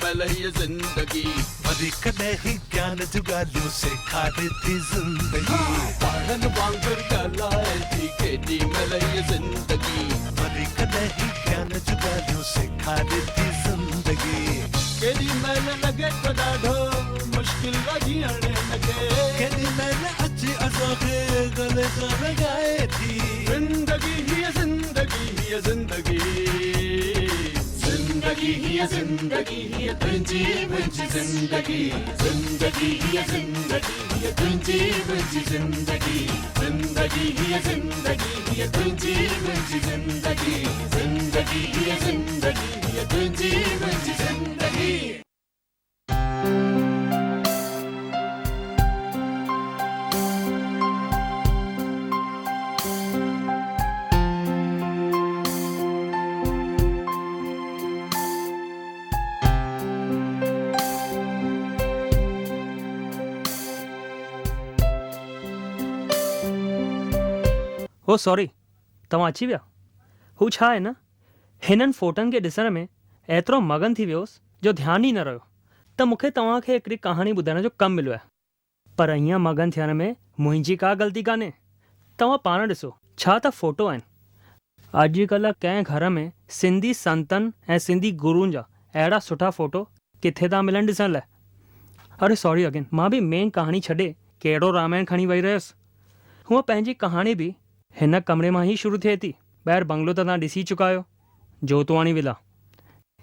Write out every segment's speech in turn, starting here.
मलाई जिंदगी वधीक नहीं ज्ञान जुगालियों से खारी थी जिंदगी पढ़न वांगुर ॻाल्हाए थी केॾी मलाई जिंदगी वधीक नहीं ज्ञान जुगालियों से खारी थी जिंदगी केॾी महिल लॻे थो ॾाढो मुश्किल जीअण लॻे केॾी महिल अची असांखे गले सां लॻाए थी जिंदगी हीअ जिंदगी हीअ जिंदगी जिंदगी हीअ जिंदगी हीअ तुंहिंजी मुंहिंजी जिंदगी जिंदगी हीअ जिंदगी हीअ तुंहिंजी मुंहिंजी जिंदगी जिंदगी हीअ जिंदगी हीअ तुंहिंजी मुंहिंजी जिंदगी जिंदगी हीअ जिंदगी हीअ तुंहिंजी मुंहिंजी जिंदगी ओ सॉरी तव्हां अची विया हू छा आहे न हिननि फ़ोटनि खे ॾिसण में एतिरो मगन थी वियोसि जो ध्यानु ई न रहियो त मूंखे तव्हांखे हिकिड़ी कहाणी ॿुधाइण जो कमु मिलियो आहे पर ईअं मगन थियण में मुंहिंजी का ग़लती कान्हे तव्हां पाण ॾिसो छा त फ़ोटो आहिनि अॼुकल्ह कंहिं घर में सिंधी संतनि ऐं सिंधी गुरुनि जा अहिड़ा सुठा फ़ोटो किथे था मिलनि ॾिसण लाइ अरे सॉरी अगेन मां बि मेन कहाणी छॾे कहिड़ो रामायण खणी वेही रहियुसि हूअं पंहिंजी कहाणी बि हिन कमरे मां ई शुरू थिए थी ॿाहिरि बंगलो त तव्हां ॾिसी चुका आहियो जोतवाणी विला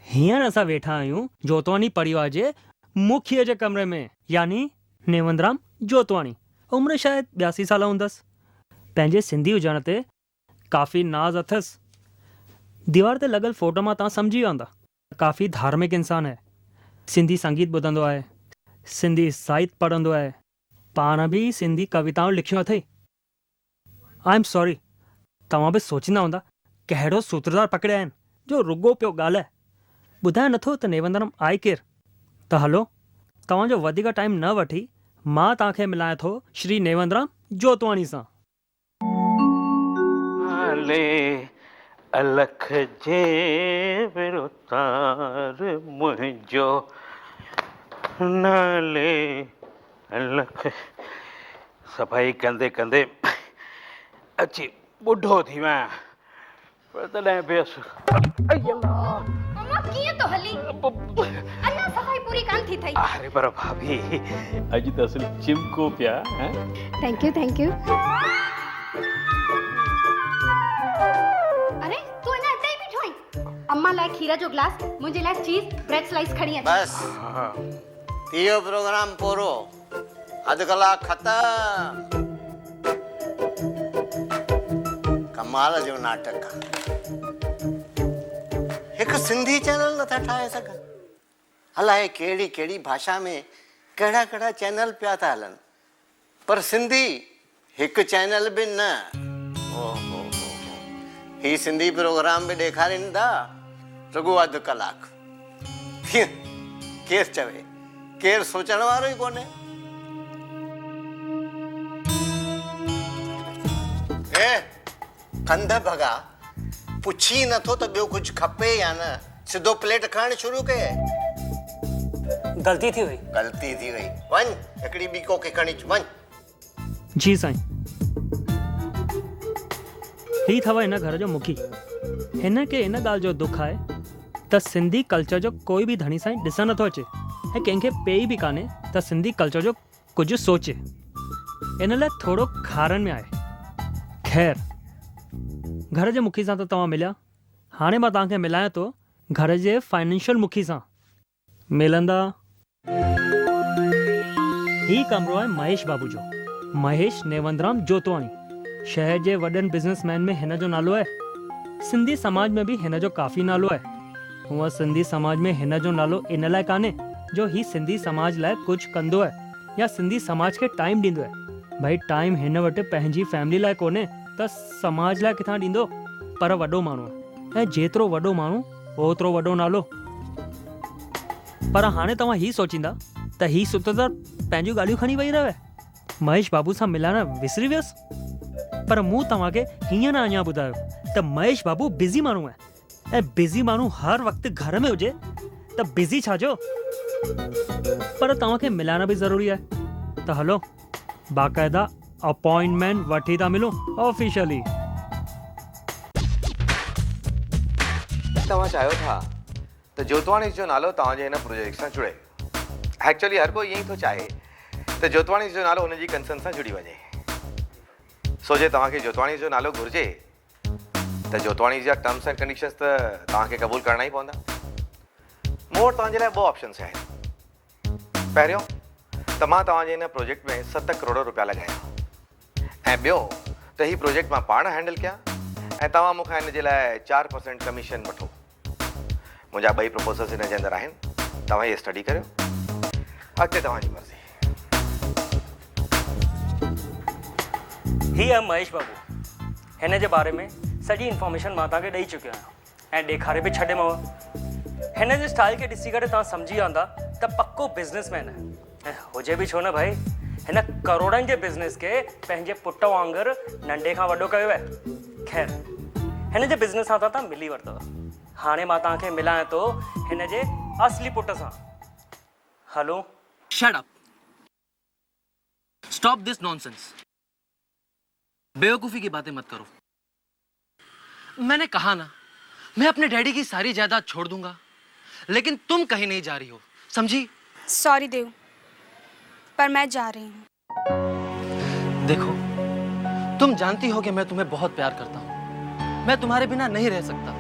हींअर असां वेठा आहियूं जोतवाणी परिवार जे मुखीअ जे कमरे में यानी नेवंदराम जोतवाणी उमिरि शायदि 82 साल हूंदसि पंहिंजे सिंधी हुजण ते काफ़ी नाज़ अथसि दीवार ते लॻल फ़ोटो मां तव्हां सम्झी वेंदा काफ़ी धार्मिक इंसानु आहे सिंधी संगीत ॿुधंदो आहे सिंधी साहित्य पढ़ंदो आहे पाण बि सिंधी कविताऊं लिखियूं अथई आई एम सॉरी तव्हां बि सोचींदा हूंदा कहिड़ो सूत्रधार पकड़िया आहिनि जो रुॻो पियो ॻाल्हाए ॿुधाए नथो त नेवंदराम आहे केरु त हलो तव्हांजो वधीक टाइम न वठी मां तव्हांखे मिलायां थो श्री नेवंदराम जोतवाणी सां नाले अलख जे विरोतार मुंहिंजो नाले अलख सफ़ाई कंदे कंदे अची ॿुढो थी वियो आहियां पर तॾहिं बि मम्मा कीअं तो हली अञा सफ़ाई पूरी कान थी थई अरे पर भाभी अॼु त असुल चिमको पिया थैंक यू अरे तू अञा हिते ई बीठो आहीं अम्मा लाइ खीर जो गिलास मुंहिंजे लाइ चीज़ ब्रेड स्लाइस खणी अच बस थियो प्रोग्राम पूरो अधु कलाक ख़तम कमाल जो नाटक हिकु सिंधी चैनल नथा ठाहे सघनि अलाए कहिड़ी कहिड़ी भाषा में कहिड़ा कहिड़ा चैनल पिया था हलनि पर सिंधी हिकु चैनल बि न ओहो ही सिंधी प्रोग्राम बि ॾेखारीनि था रुॻो अधु कलाक केरु चवे केरु सोचण वारो ई कोन्हे कंध भॻा पुछी नथो त ॿियो कुझु खपे या न सिधो प्लेट खणणु शुरू कये ग़लती थी वई वञ हिकिड़ी ॿी कोकी खणी अच वञ जी साईं ही अथव हिन घर जो मुखी हिन खे इन ॻाल्हि जो दुख आहे त सिंधी कल्चर जो कोई बि धणी साईं ॾिसण नथो अचे ऐं कंहिंखे पेई बि कान्हे त सिंधी कल्चर जो कुझु सोचे इन लाइ थोरो खारनि में आहे ख़ैर घर जे मुखी सां त तव्हां मिलिया हाणे मां तव्हांखे मिलायां थो घर जे फाइनेंशियल मुखी सां मिलंदा ही कमरो आहे महेश बाबू जो महेश नेवंदराम जोतवाणी शहर जे वॾनि बिज़नेसमैन में हिन जो नालो आहे सिंधी समाज में भी हिन जो काफ़ी नालो आहे हूअं सिंधी समाज में हिन जो नालो इन लाइ कान्हे जो ही सिंधी समाज लाइ कुझु कंदो आहे या सिंधी समाज खे टाइम ॾींदो आहे भाई टाइम हिन वटि पंहिंजी फैमिली लाइ कोन्हे त समाज लाइ किथां ॾींदो पर वॾो माण्हू आहे ऐं जेतिरो वॾो माण्हू ओतिरो वॾो नालो पर हाणे तव्हां ही सोचींदा त ही सूत्रधार पंहिंजूं ॻाल्हियूं खणी वेही रहियो आहे महेश बाबू सां मिलाइण विसरी वियुसि पर मूं तव्हांखे हीअं न अञा ॿुधायो त महेश बाबू बिज़ी माण्हू आहे ऐं बिज़ी माण्हू हर वक़्तु घर में हुजे त बिज़ी छा जो पर तव्हांखे मिलाइण बि ज़रूरी आहे त हलो बाक़ाइदा अपॉइंटमेंट वठी था मिलूं ऑफिशियली। तव्हां चाहियो था त जोतवाणी जो नालो तव्हांजे हिन प्रोजेक्ट सां जुड़े। एक्चुअली हर कोई ईअं ई थो चाहे त जोतवाणी जो नालो हुनजी कंसर्न सां जुड़ी वञे। सो जे तव्हांखे जोतवाणी जो नालो घुरिजे त जोतवाणी जा टर्म्स एंड कंडीशंस त तव्हांखे क़बूल करणा ई पवंदा। मूं वटि तव्हांजे लाइ 2 ऑप्शन्स आहिनि। पहिरियों त मां तव्हांजे हिन प्रोजेक्ट में 7 करोड़ रुपया लॻाया ऐं ॿियो त हीउ प्रोजेक्ट मां पाण हैंडल कयां ऐं तव्हां मूंखां हिन जे लाइ 4% कमीशन वठो। मुंहिंजा 2 प्रपोजल्स हिन जे अंदरि आहिनि। तव्हां इहे स्टडी करियो, अॻिते तव्हांजी मर्ज़ी। ही आहे महेश बाबू। हिन जे बारे में सॼी इंफॉर्मेशन मां तव्हांखे ॾेई चुकियो आहियां ऐं ॾेखारे बि छॾियोमांव। हिन जे स्टाइल खे ॾिसी करे तव्हां सम्झी वेंदा त पक्को बिज़नेसमैन आहे ऐं हुजे बि छो न भाई, हिन करोड़नि जे बिज़नेस खे पंहिंजे पुट वांगुरु नंढे खां वॾो कयो आहे। ख़ैर हिन जे बिज़नेस सां तव्हां मिली वरितव, हाणे मां तव्हांखे मिलायां थो हिन जे असली पुट सां। Hello shut up, stop this nonsense. बेवकूफ़ी की बातें मत करो। मैंने कहा ना, मैं अपने डैडी की सारी जायदाद छोड़ दूंगा, लेकिन तुम कहीं नहीं जा रही हो, समझी? सॉरी देव, पर मैं जा रही हूँ। देखो, तुम जानती हो कि मैं तुम्हें बहुत प्यार करता हूँ। मैं तुम्हारे बिना नहीं रह सकता।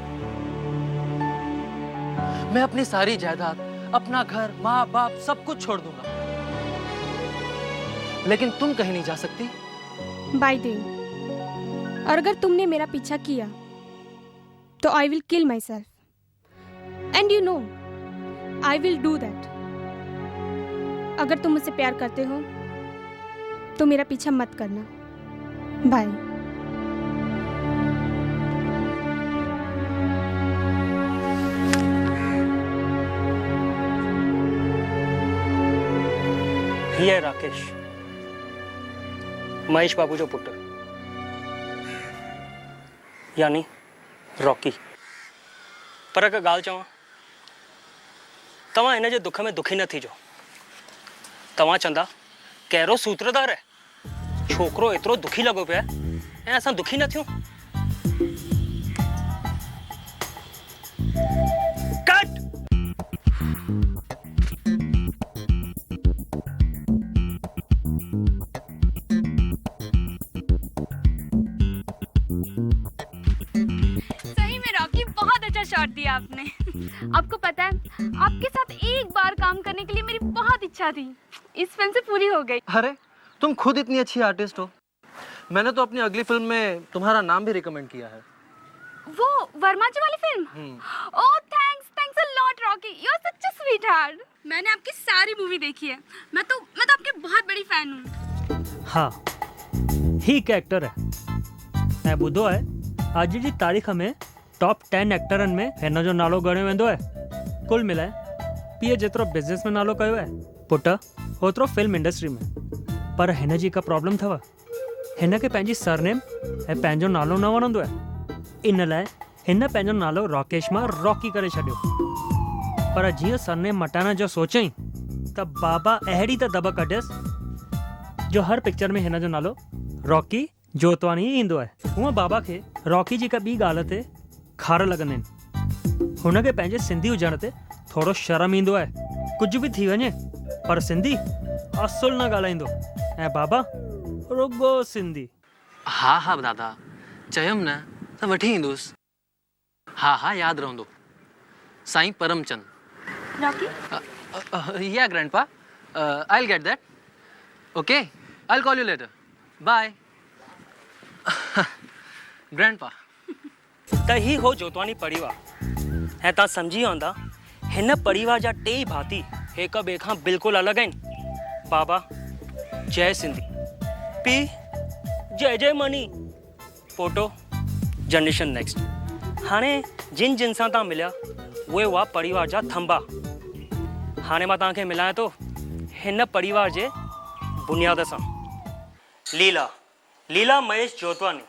मैं अपनी सारी जायदाद, अपना घर, माँ बाप सब कुछ छोड़ दूंगा, लेकिन तुम कहीं नहीं जा सकती। बाय देव, और अगर तुमने मेरा पीछा किया तो I will kill my self and you know I will do that. अगर तुम मुझसे प्यार करते हो तो मेरा पीछा मत करना। बाय। ये राकेश, महेश बाबू जो पुट, यानी रॉकी। पर अगर ॻाल्हि चवां, तव्हां हिन जे दुख में दुखी न थीजो। तव्हां चंदा कहिड़ो सूत्रधार आहे, छोकिरो एतिरो दुखी लॻो पियो आहे ऐं असां दुखी न थियूं। कट। सही में रॉकी, बहुत अच्छा शॉट दिया आपने। आपको पता है, आपके साथ एक बार काम करने के लिए मेरी बहुत इच्छा थी, इस फिल्म से पूरी हो गई। अरे तुम खुद इतनी अच्छी आर्टिस्ट हो, मैंने तो अपनी अगली फिल्म में तुम्हारा नाम भी रिकमेंड किया है। वो वर्मा जी वाली film? Oh thanks a lot Rocky, you are such a sweetheart. मैंने आपकी सारी मूवी देखी है। मैं तो आपकी बहुत बड़ी फैन हूँ। हाँ, ही कैरेक्टर है ऐं ॿुधो आहे अॼु जी तारीख़ में टॉप 10 एक्टरनि में हिन जो नालो ॻणियो वेंदो आहे। कुल मिलाए पीउ जेतिरो बिज़नेस में नालो कयो आहे, पुट ओतिरो फिल्म इंडस्ट्री में। पर हिन जी हिकु प्रॉब्लम अथव, हिन खे पंहिंजी सरनेम ऐं पंहिंजो नालो न वणंदो आहे। इन लाइ हिन पंहिंजो नालो राकेश मां रॉकी करे छॾियो। पर जीअं सरनेम मटाइण जो सोचई त बाबा अहिड़ी त दॿ कढियसि जो हर पिक्चर में हिन जो नालो रॉकी जोतवानी ई ईंदो आहे। हूअं बाबा खे रॉकी जी का ॿी ॻाल्हि ते खार लॻंदा आहिनि। हुनखे पंहिंजे सिंधी हुजण ते थोरो शर्म ईंदो आहे। कुझु बि थी वञे पर सिंधी असुल न ॻाल्हाईंदो ऐं बाबा रुगो सिंधी। हाँ हाँ दादा, चयम न त वठी ईंदुसि। हाँ हाँ, यादि रहंदो। Sain Paramchand. Rocky? Yeah, grandpa. I'll get that. Okay, I'll call you later. Bye. Grandpa. त ही हो जोतवानी परिवार ऐं तव्हां सम्झी वेंदा हिन परिवार जा 3 भाती हिक ॿिए खां बिल्कुलु अलॻि आहिनि। बाबा जय सिंधी, पी जय जय मनी, पोटो जनरेशन नेक्स्ट। हाणे जिन जिन सां तव्हां मिलिया उहे हुआ परिवार जा थंबा। हाणे मां तव्हांखे मिलायां थो हिन परिवार जे बुनियाद सां। लीला महेश जोतवानी,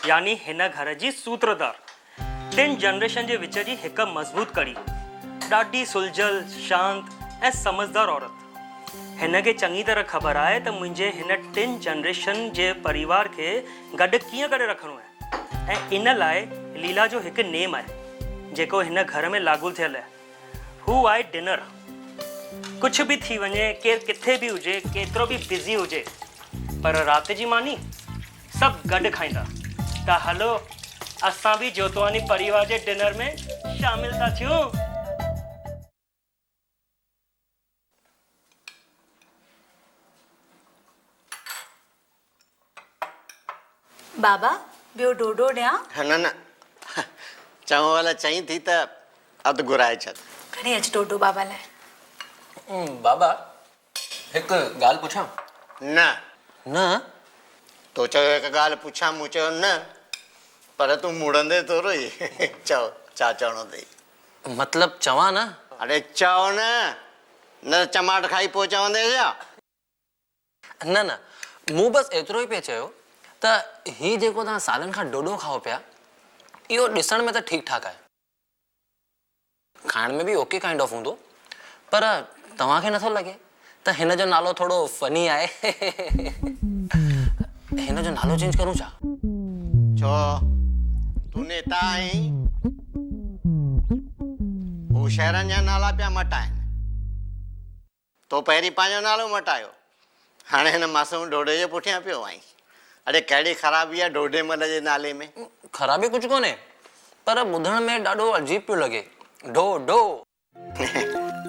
यानी हिन घर जी सूत्रधार। 3 जनरेशन जे विच जी हिकु मज़बूत कड़ी। ॾाढी सुलझल शांत ऐं समझदार औरत। हिन खे चङी तरह ख़बर आहे त मुंहिंजे हिन 3 जनरेशन जे परिवार खे गॾु कीअं करे रखिणो आहे, ऐं इन लाइ लीला जो हिकु नेम आहे जेको हिन घर में लागू थियल आहे। हू आहे डिनर। कुछ भी थी वञे, केर किथे भी हुजे, केतिरो भी बिज़ी हुजे, पर राति जी मानी सभु गॾु खाईंदा। त हलो असां भी जोतवानी परिवार जे डिनर में शामिल था थियूं। बाबा ॿियो डोडो ॾियां? न न चवण वाला चई थी त अधु घुराए छॾ। खणी अच डोडो बाबा लाइ। बाबा हिकु ॻाल्हि पुछां? न न तो चयो हिकु ॻाल्हि पुछां, मूं चयो न, पर तूं मुड़ंदे थोरो ई चओ छा चवणो अथई। मतलब चवां न? अरे चओ न, न चमाट खाई पोइ चवंदे छा? न न मूं बसि एतिरो ई पिया चयो त हीउ जेको तव्हां सालनि खां डोडो खाओ पिया, इहो ॾिसण में त ठीकु ठाक आहे, खाइण में बि ओके काइंड ऑफ हूंदो, पर तव्हांखे नथो लॻे त हिन जो नालो थोरो फनी आहे? हिन जो नालो चेंज करूं छा? छो तूं नेता आहीं? हू शहरनि जा नाला पिया मटाइनि, तो पहिरीं पंहिंजो नालो मटायो, हाणे हिन मासूम डोडे जे पुठियां पियो आहीं। अरे कहिड़ी ख़राबी आहे डोडे मल जे नाले में? ख़राबी कुझु कोन्हे, पर ॿुधण में ॾाढो अजीब पियो लॻे। डो डो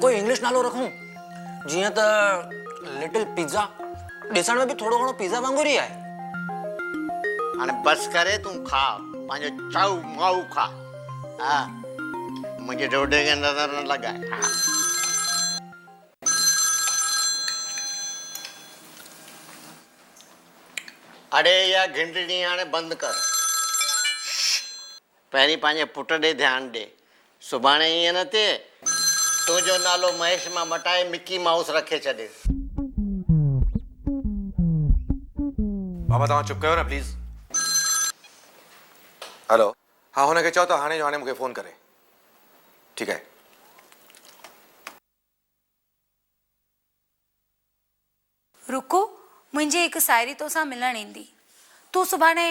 कोई इंग्लिश नालो रखूं, जीअं त लिटिल पिज़्ज़ा, ॾिसण में बि थोरो घणो पिज़्ज़ा वांगुरु ई आहे। हाणे बसि करे तूं खा, पंहिंजो चाऊ माऊ खा। हा मुंहिंजे डोडे खे नज़र न लॻाए। अरे इहा घिंडड़ी हाणे बंदि कर, पहिरीं पंहिंजे पुट ॾे ध्यानु ॾे। सुभाणे ईअं न थिए तुंहिंजो नालो महेश मां मटाए मिकी माउस रखे छॾे। बाबा तव्हां चुप कयो न प्लीज़। हेलो, हाँ हुनखे चओ त हाणे जो हाणे मूंखे फ़ोन करे। ठीकु आहे। रुको, मुंहिंजी हिकु साहेड़ी तोसां मिलण ईंदी। तूं सुभाणे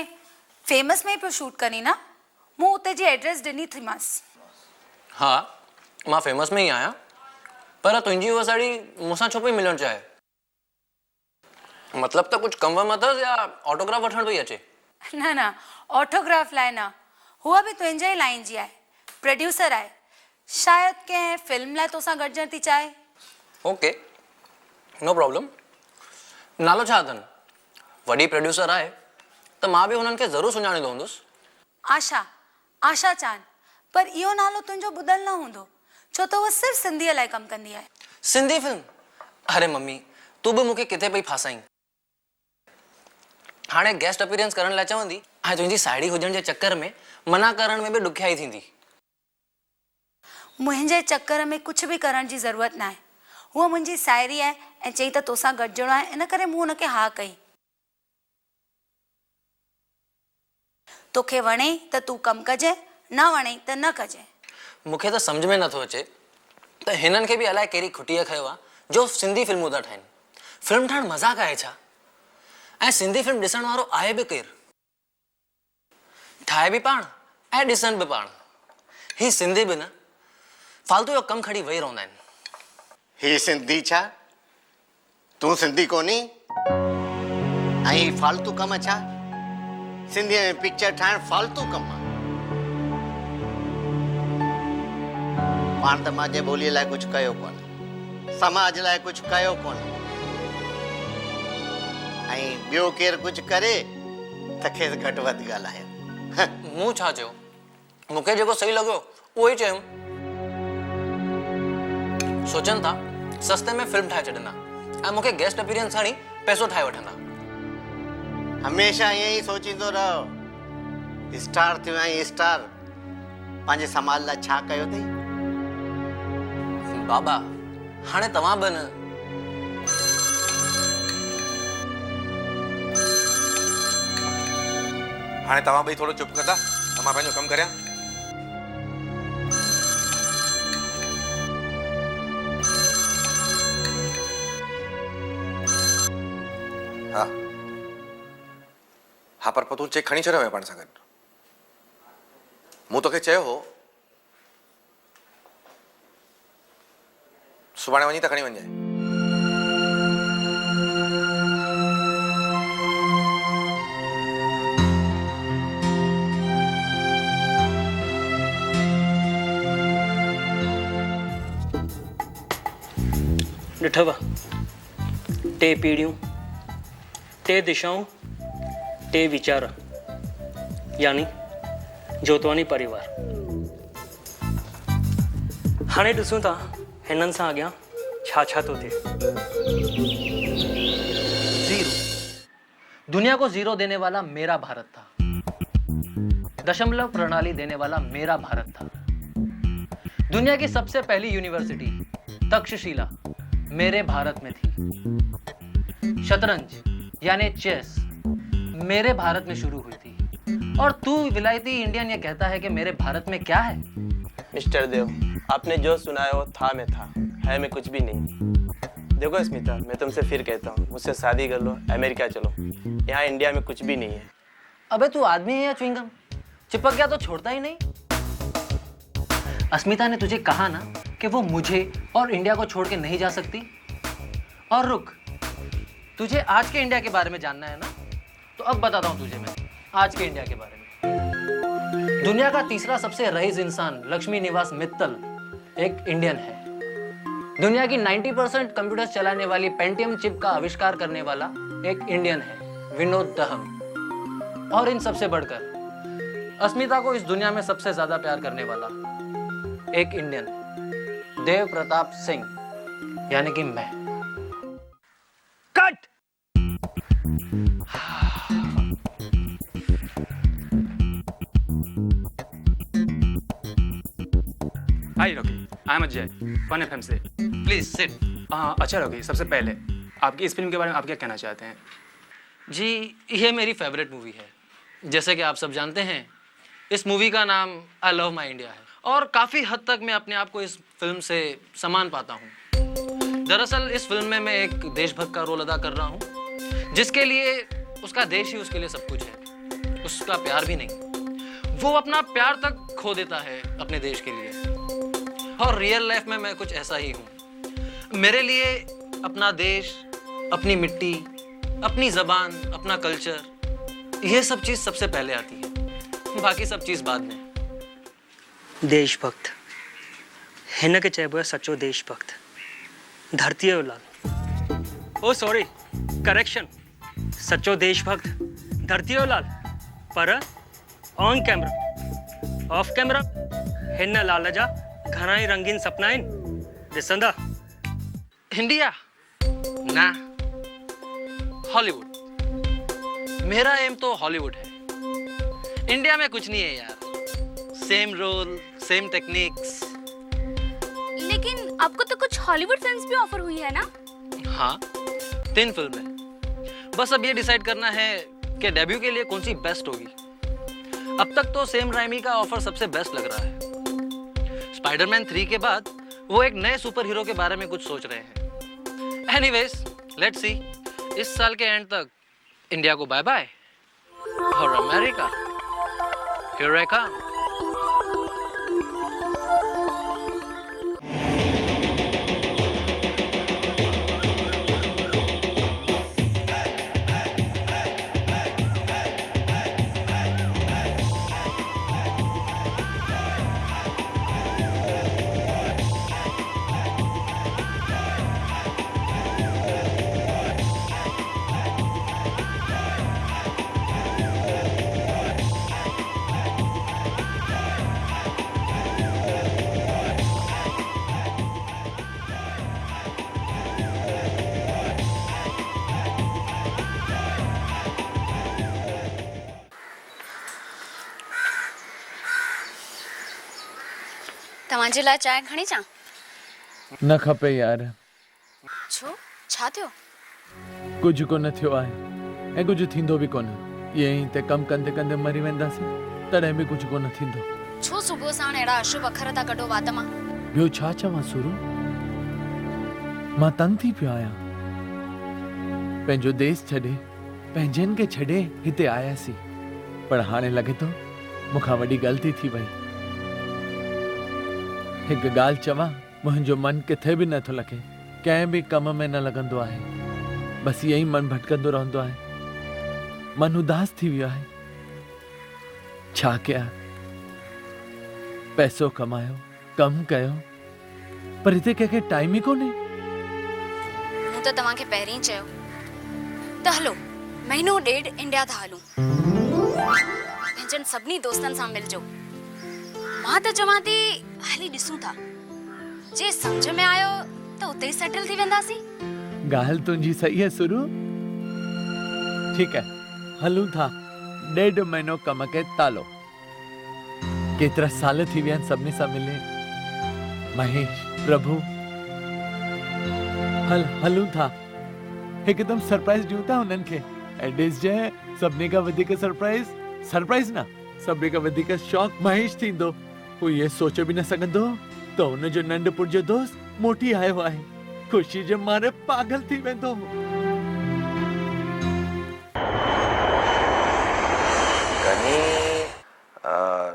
फेमस में पियो शूट करी न? मूं उते जी एड्रेस ॾिनी थीमांसि। हा मां फेमस में ई आहियां, पर तुंहिंजी उहा साड़ी मूंसां छो पई मिलणु चाहे? मतलब त कुझु कम वम अथसि या ऑटोग्राफ वठण पई अचे? न न ऑटोग्राफ लाइ न, हूअ बि तुंहिंजे ई लाइन जी आहे, प्रोड्यूसर आहे, शायदि कंहिं फिल्म लाइ तोसां गॾिजण थी चाहे। Okay no problem. नालो छा अथनि? वॾी प्रोड्यूसर आहे त मां बि हुननि खे ज़रूरु सुञाणींदो हूंदुसि। आशा, आशा चांद, पर इहो नालो तुंहिंजो ॿुधल न हूंदो, छो त उहा सिर्फ़ु सिंधीअ लाइ कमु कंदी आहे। सिंधी फिल्म? अरे मम्मी तूं बि मूंखे किथे पई फासाईं। हाणे गेस्ट अपीयरेंस करण लाइ चवंदी, ऐं तुंहिंजी साहेड़ी हुजण जे चक्कर में मना करण में बि ॾुखियाई थींदी। मुंहिंजे चक्कर में कुझु बि करण जी ज़रूरत न आहे। हूअ मुंहिंजी साहेड़ी आहे ऐं चई त तोसां गॾिजणो आहे, इन करे मूं हुनखे हा कई। तोखे वणे त तूं कमु कजे, न वणे त न कजे। मूंखे त सम्झ में नथो अचे त हिननि खे बि अलाए कहिड़ी खुटीअ खयो आहे जो सिंधी फिल्मूं था ठाहिनि। फिल्म ठाहिण मज़ाक़ आहे छा? ऐं सिंधी फिल्म ॾिसण वारो आहे बि केरु? ठाहे बि पाण ऐं ॾिसनि बि पाण। ही सिंधी बि न, फालतू जो कमु खणी वेही रहंदा आहिनि। ही सिंधी छा? तूं सिंधी कोनी? ऐं ही फालतू कम छा? सिंधीअ में पिक्चर ठाहिण फालतू कमु आहे। पाण त मां जे ॿोलीअ लाइ कुझु कयो कोन, समाज लाइ कुझु कयो कोन, ऐं ॿियो केरु कुझु करे त खेसि घटि वधि ॻाल्हायो। मूं छा चयो? मूंखे जेको सही लॻो उहो ई चयुमि। सोचनि था सस्ते में फिल्म ठाहे छॾंदा ऐं मूंखे गेस्ट अपीयरेंस हणी पैसो ठाहे वठंदा। हमेशह ईअं ई सोचींदो रहो। स्टार थियो ऐं स्टार, पंहिंजे समाज लाइ छा कयो अथई? बाबा हाणे तव्हां बि न। हाणे तव्हां ॿई थोरो चुप कंदा त मां पंहिंजो कमु करियां। हाँ पर पोइ तूं चेक खणी छॾियो पाण सां गॾु मूं तोखे चयो हो सुभाणे वञी त खणी वञे ॾिठव टे पीढ़ियूं टे दिशाऊं टे वीचार यानी जोतवानी परिवार हाणे ॾिसूं था हिननि सां अॻियां छा छा थो थिए। जीरो। दुनिया को जीरो देने वाला मेरा भारत था। दशमलव प्रणाली देने वाला मेरा भारत था। दुनिया की सबसे पहली यूनिवर्सिटी तक्षशिला मेरे भारत में थी। शतरंज यानी चेस मेरे भारत में शुरू हुई थी। और तू विलायती इंडियन ये कहता है कि मेरे भारत में क्या है? मिस्टर देव, आपने जो सुनाया वो था में था, है में कुछ भी नहीं। देखो स्मिता, मैं तुमसे फिर कहता हूँ, मुझसे शादी कर लो, अमेरिका चलो। यहाँ इंडिया में कुछ भी नहीं है। अबे तू आदमी है या च्युइंगम? चिपक गया तो छोड़ता ही नहीं। अस्मिता ने तुझे कहा ना कि वो मुझे और इंडिया को छोड़ के नहीं जा सकती। और रुक, तुझे आज के इंडिया के बारे में जानना है ना, तो अब बताता हूँ तुझे मैं आज के इंडिया के बारे में। दुनिया का तीसरा सबसे रईस इंसान लक्ष्मी निवास मित्तल एक इंडियन है। दुनिया की 90% कंप्यूटर चलाने वाली पेंटियम चिप का आविष्कार करने वाला एक इंडियन है, विनोद दहम। और इन सबसे बढ़कर अस्मिता को इस दुनिया में सबसे ज्यादा प्यार करने वाला एक इंडियन, देव प्रताप सिंह, यानी कि मैं। Cut. Hi Rocky, I am Ajay, fun FM से। Please sit. अच्छा रॉकी, सबसे पहले आपकी इस फिल्म के बारे में आप क्या कहना चाहते हैं? जी, ये मेरी फेवरेट मूवी है। जैसे कि आप सब जानते हैं, इस मूवी का नाम आई लव माई इंडिया है और काफ़ी हद तक मैं अपने आप को इस फिल्म से समान पाता हूँ। दरअसल इस फिल्म में मैं एक देशभक्त का रोल अदा कर रहा हूँ, जिसके लिए उसका देश ही उसके लिए सब कुछ है, उसका प्यार भी नहीं। वो अपना प्यार तक खो देता है अपने देश के लिए। और रियल लाइफ में मैं कुछ ऐसा ही हूँ। मेरे लिए अपना देश, अपनी मिट्टी, अपनी ज़बान, अपना कल्चर, ये सब चीज़ सबसे पहले आती है, बाकी सब चीज़ बाद में। देशभक्त हिन खे चइबो आहे सचो देशभक्त, धरती जो लाल। ओ सॉरी, करेक्शन, सचो देशभक्त धरती जो लाल, पर ऑन कैमरा ऑफ कैमरा हिन लाल जा घणा ई रंगीन सपना आहिनि, ॾिसंदा। इंडिया ना, हॉलीवुड। मेरा एम तो हॉलीवुड है। इंडिया में कुछ नहीं है यार, सेम रोल, सेम टेक्निक्स। लेकिन आपको तो कुछ हॉलीवुड फिल्म्स भी ऑफर हुई है ना? हाँ, 3 फिल्में। बस अब ये डिसाइड करना है कि डेब्यू के लिए कौन सी बेस्ट होगी। अब तक तो सेम राइमी का ऑफर सबसे बेस्ट लग रहा है। स्पाइडरमैन 3 के बाद वो एक नए सुपर हीरो के बारे में कुछ सोच रहे हैं। एनीवेज, लेट्स सी, इस साल के एंड तक इंडिया को बाय बाय और अमेरिका हियर आई कम। तव्हांजे लाइ चांहि खणी अचां? न खपे यार। छो, छा थियो? कुझु कोन थियो आहे ऐं कुझु थींदो बि कोन। ईअं ई ते कमु कंदे कंदे मरी वेंदासीं, तॾहिं बि कुझु कोन थींदो। छो सुबुह साण अहिड़ा अशुभ अखर था कढो वात मां? ॿियो छा चवां सुरू, मां तंग थी पियो आहियां। पंहिंजो देश छॾे पंहिंजनि खे छॾे हिते आयासीं, पर हाणे लॻे थो मूंखां वॾी ग़लती थी वई। हिकु ॻाल्हि चवां, मुंहिंजो मन किथे बि नथो लॻे, कंहिं बि कम में न लॻंदो आहे। बसि ईअं ई मन भटकंदो रहंदो आहे, मन उदास थी वियो आहे। छा कयां? पैसो कमायो, कमु कयो, पर हिते कंहिंखे टाइम ई कोन्हे। मूं त तव्हांखे पहिरीं चयो त हलो महीनो ॾेढ इंडिया था हलूं, पंहिंजनि सभिनी दोस्तनि सां मिलजो। मां त चवां थी हली ॾिसूं था, जे सम्झ में आयो त उते ई सेटल थी वेंदासीं। ॻाल्हि तुंहिंजी सही है सुरू। ठीकु है, हलूं था। 1.5 महीनो कम खे तालो। केतिरा साल थी विया आहिनि सभिनी सां मिले। महेश, प्रभु, हलूं था। हिकदमि सरप्राइज़ ॾियूं था हुननि खे। ऐं ॾिसजांइ, सभिनी खां वधीक सरप्राइज़ न, सभिनी खां वधीक शौक़ महेश थींदो। हू इहे सोच बि न सघंदो त हुनजो नंढपुर जो दोस्त मोटी आयो आहे। ख़ुशी जे मारे पागल थी वेंदो।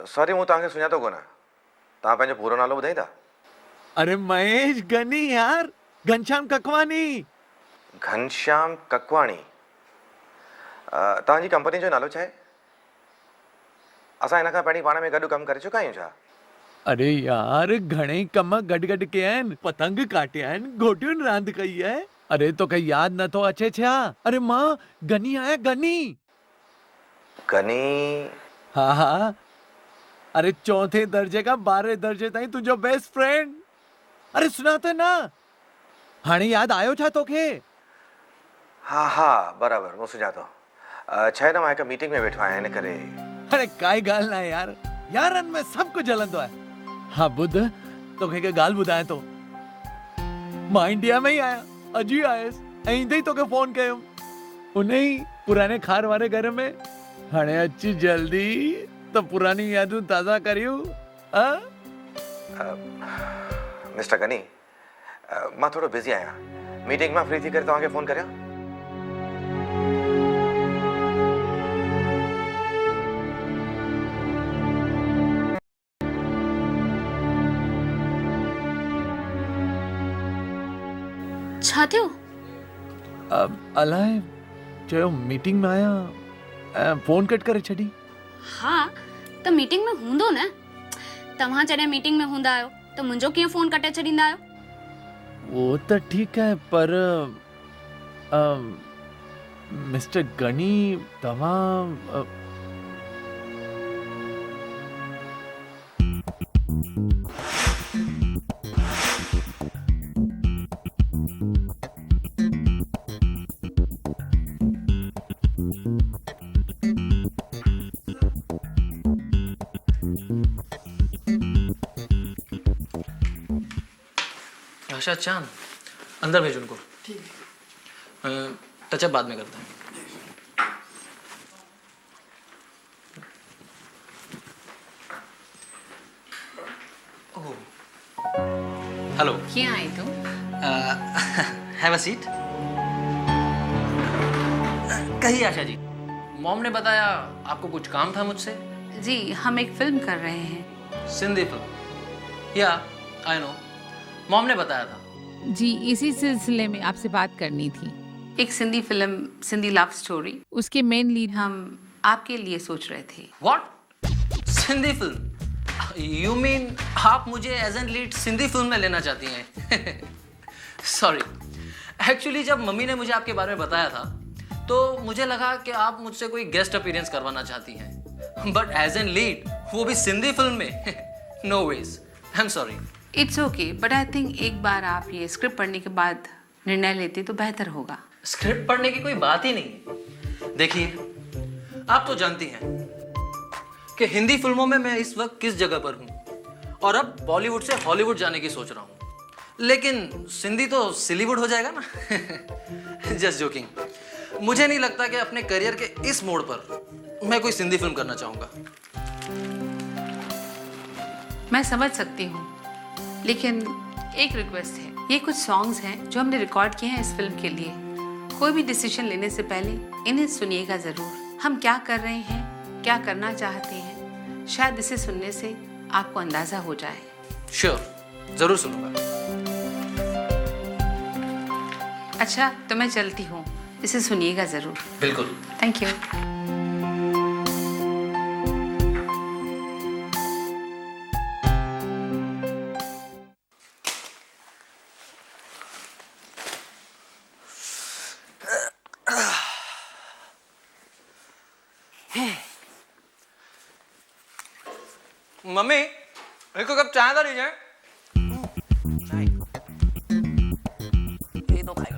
सॉरी, मूं तव्हांखे सुञातो कोन। तव्हां पंहिंजो पूरो नालो ॿुधाईंदा? अरे महेश गनी यार, घनश्याम ककवानी। घनश्याम ककवाणी। तव्हांजी कंपनी जो नालो छा आहे? असां हिन खां पहिरीं पाण में गॾु कमु करे चुका आहियूं छा? अरे यार, घणेई कम गॾु कया आहिनि। पतंग काटिया आहिनि, गोटियुनि रांदि कई आहे। अरे तोखे यादि नथो अचे छा? अरे मां गनी आहियां, गनी। हाँ, अरे 4थे दर्जे का 12 दर्जे ताईं तुंहिंजो बेस्ट फ्रेंड। अरे सुञातो न? हाणे यादि आयो छा तोखे? हाँ, बराबरि, मूं सुञातो। छा आहे न, मां हिकु मीटिंग में वेठो आहियां, हिन करे। अरे काई ॻाल्हि न आहे यार, यारनि में सभु कुझु हलंदो आहे। हाँ ॿुध, तोखे हिकु ॻाल्हि ॿुधायां थो। मां इंडिया में ई आहियां, अॼु ई आयुसि, ऐं ईंदे ई तोखे फोन कयो। उन ई पुराने खार वारे घर में। हाणे अची जल्दी तो पुरानी यादूं ताज़ा करियो। मिस्टर गनी, मां थोड़ो बिज़ी आहियां। मीटिंग में फ्री थी करे तव्हांखे फोन करियां? छा थियो? अलाए, चयो मीटिंग में आया, फोन कट करे छड़ी। हाँ, त मीटिंग में हूंदो न। तव्हां जॾहिं मीटिंग में हूंदा आहियो त मुंहिंजो कीअं फोन कटे छॾींदा आहियो? वो तो ठीक है, पर मिस्टर गनी, तव्हां आशा चांद, अंदर भेज उनको। ठीक है। टचअप बाद में करते हैं। हेलो। क्या आई तुम? Have a seat. कहिए आशा जी, मॉम ने बताया आपको कुछ काम था मुझसे। जी, हम एक फिल्म कर रहे हैं। सिंधी फिल्म? या, आई नो, मॉम ने बताया था। जी, इसी सिलसिले में आपसे बात करनी थी। एक Sindhi film, Sindhi love story, उसके मेन लीड हम आपके लिए सोच रहे थे। What? Sindhi film? You mean आप मुझे as an lead Sindhi film में लेना चाहती हैं? सॉरी, एक्चुअली जब मम्मी ने मुझे आपके बारे में बताया था तो मुझे लगा कि आप मुझसे कोई गेस्ट अपीयरेंस करवाना चाहती हैं, बट एज एन लीड, वो भी सिंधी फिल्म में? No ways, I am sorry. It's okay, but I think एक बार आप ये स्क्रिप्ट पढ़ने के बाद निर्णय लेते तो बेहतर होगा। स्क्रिप्ट पढ़ने की कोई बात ही नहीं। देखिए, आप तो जानती हैं कि हिंदी फिल्मों में मैं इस वक्त किस जगह पर हूं, और अब बॉलीवुड से हॉलीवुड जाने की सोच रहा हूं। लेकिन सिंधी तो सिलीवुड हो जाएगा ना। Just joking. मुझे नहीं लगता कि अपने करियर के इस मोड़ पर मैं कोई सिंधी फिल्म करना चाहूंगा। मैं समझ सकती हूँ, लेकिन एक रिक्वेस्ट है। ये कुछ सॉन्ग्स हैं जो हमने रिकॉर्ड किए हैं इस फिल्म के लिए, कोई भी डिसीजन लेने से पहले इन्हें सुनिएगा ज़रूर। हम क्या कर रहे हैं, क्या करना चाहते हैं, शायद इसे सुनने से आपको अंदाज़ा हो जाए। श्योर, ज़रूर सुनूंगा। अच्छा, तो मैं चलती हूँ, इसे सुनिएगा ज़रूर। बिल्कुल। Thank you. मम्मी, एक कप चाय तो लीजिए। ये तो खाएगा।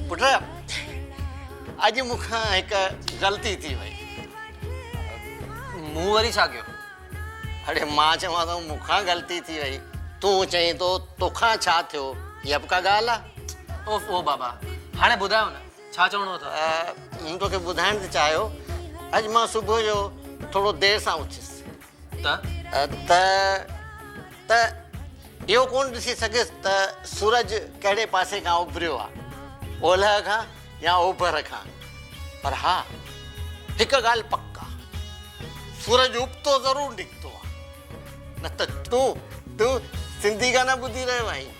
पुट अॼु मूंखां हिकु ग़लती थी वई। मूं वरी छा कयो? अड़े मां चवां थो मूंखां ग़लती थी वई, तूं चईं थो तोखां छा थियो? इहा बि का ॻाल्हि आहे? ओ बाबा, हाणे ॿुधायो न छा चवणो अथव? मूं तोखे ॿुधाइण थी चाहियो, अॼु मां सुबुह जो थोरो देरि सां उथियुसि त इहो कोन ॾिसी सघियुसि त सूरज कहिड़े पासे खां उभरियो आहे, ओलह खां या ओभर खां। पर हा, हिकु ॻाल्हि पक्का, सूरज उगतो ज़रूरु निकितो आहे। न त तूं सिंधी गाना ॿुधी रहियो आहीं।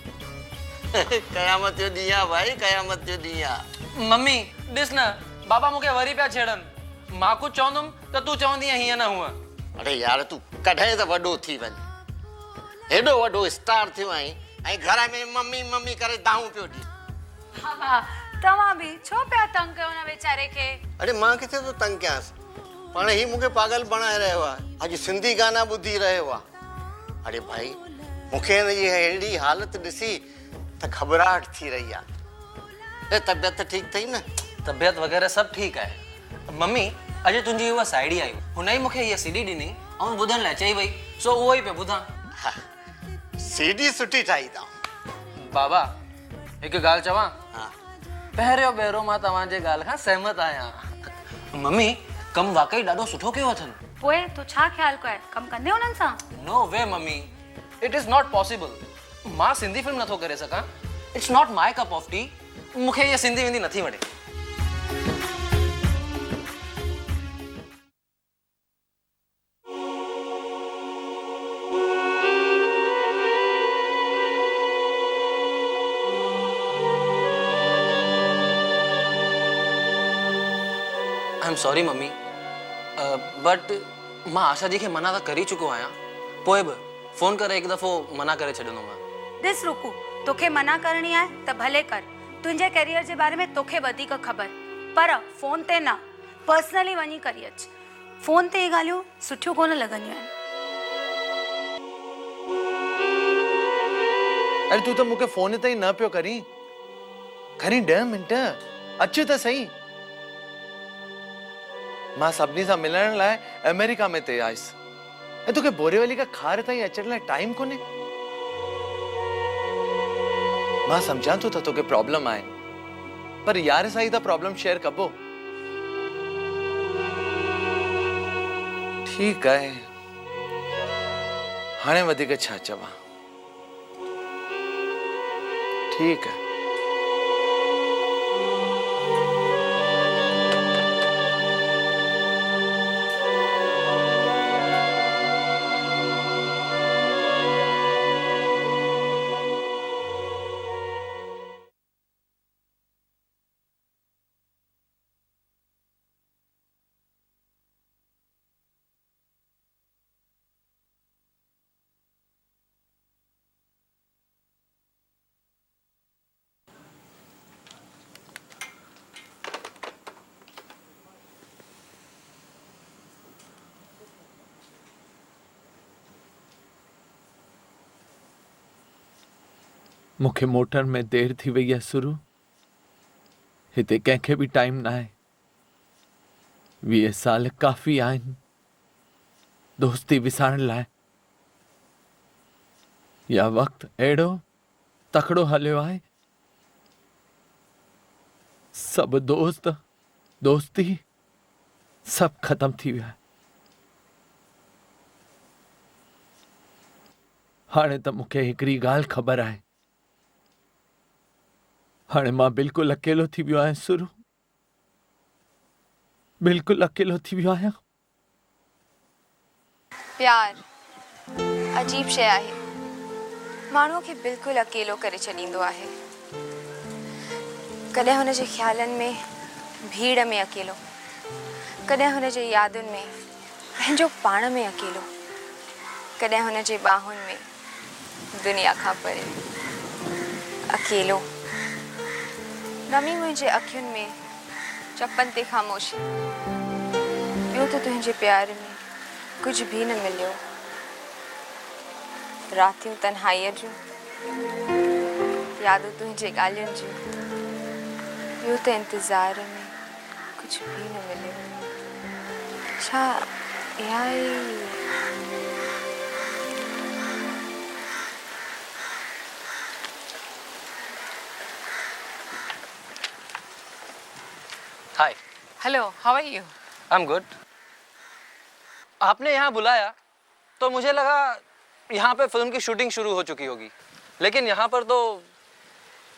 क़यामत जो ॾींहुं आहे भाई, क़यामत जो ॾींहुं आहे। मम्मी ॾिस न, बाबा मूंखे वरी पिया छेड़नि। मां कुझु चवंदुमि त तूं चवंदी हीअं न हूअं। अरे यार तूं कॾहिं त वॾो थी वञ। हेॾो वॾो स्टार थियो आहीं ऐं घर में मम्मी मम्मी करे दाऊं पियो ॾी। हा तव्हां बि छो पिया तंग कयो न वीचारे खे? अरे मां किथे तो तंग कयांसि, पाण ही मूंखे पागल बणाए रहियो आहे। अॼु सिंधी गाना ॿुधी रहियो आहे। अरे भाई मूंखे हिनजी अहिड़ी हालत ॾिसी त घबराहट थी रही आहे। तबियत ठीक अथई न? तबियत वग़ैरह सब ठीक है। मम्मी अॼु तुंहिंजी उहा साहेड़ी आई, हुन ई मूंखे इहा सीडी ॾिनी ऐं ॿुधण लाइ चई वई, सो उहो ई पिया ॿुधां। सीडी सुठी ठाही अथऊं। बाबा हिकु ॻाल्हि चवां? पहिरियों भेरो मां तव्हांजे ॻाल्हि खां सहमत आहियां। मम्मी कमु वाकई ॾाढो सुठो कयो अथनि। पोइ तो छा ख्याल कयो आहे? कमु कंदे उन्हनि सां? No way mummy, it is not possible. मां सिंधी फिल्म नथो करे सघां। It's not my cup of tea. मूंखे इहा सिंधी विंधी नथी वणे। I am sorry mummy, but मां आशा जी खे मना त करे चुको आहियां, पोइ बि फोन करे हिकु दफ़ो मना करे छॾंदो मां। ॾिस रुकू, तोखे मना करणी आहे त भले कर। तुंहिंजे करियर जे बारे में तोखे वधीक ख़बर, पर फोन ते न, पर्सनली वञी करी अच। फोन ते ये ॻाल्हियूं सुठियूं कोन लॻंदियूं आहिनि। अरे तू तो मूंखे फोन ते ई न पियो करी। खणी 10 मिंट अच त सही। मां सभिनी सां मिलण लाइ अमेरिका में ते आयुसि ऐं तोखे बोरीवली खां खार ताईं अचण लाइ टाइम कोन्हे। मां सम्झां थो त तोखे प्रॉब्लम आहे, पर यार सां ई त प्रॉब्लम शेयर कबो। ठीक आहे, हाणे वधीक छा चवां। ठीक है। मूंखे मोटर में देर थी वई आहे सुरू। हिते कंहिंखे बि टाइम न आहे। 20 साल काफ़ी आहिनि दोस्ती विसारण लाइ। या वक़्तु अहिड़ो तकड़ो हलियो आहे, सभु दोस्त दोस्ती सभु ख़तम थी विया आहे। हाणे त मूंखे हिकिड़ी ॻाल्हि ख़बर आहे, हाणे मां बिल्कुलु अकेलो थी वियो आहियां सुरू। बिल्कुलु अकेलो थी वियो आहियां। प्यार अजीब शइ आहे, माण्हूअ खे बिल्कुलु अकेलो करे छॾींदो आहे। कॾहिं हुन जे ख़्यालनि में भीड़ में अकेलो, कॾहिं हुन जे यादुनि में पंहिंजो पाण में अकेलो, कॾहिं हुन जे ॿाहुनि में दुनिया खां परे अकेलो। नमी मुंहिंजे अखियुनि में चपनि ते ख़ामोशी। ॿियो त तुंहिंजे प्यार में कुझु बि न मिलियो। रातियूं तन्हाईअ जूं, यादूं तुंहिंजे ॻाल्हियुनि जूं। ॿियो त इंतज़ार में कुझु बि न मिलियो। छा इहा ई हाय। Hello, how are you? I am good. आपने यहाँ बुलाया तो मुझे लगा यहाँ पे फिल्म की शूटिंग शुरू हो चुकी होगी, लेकिन यहाँ पर तो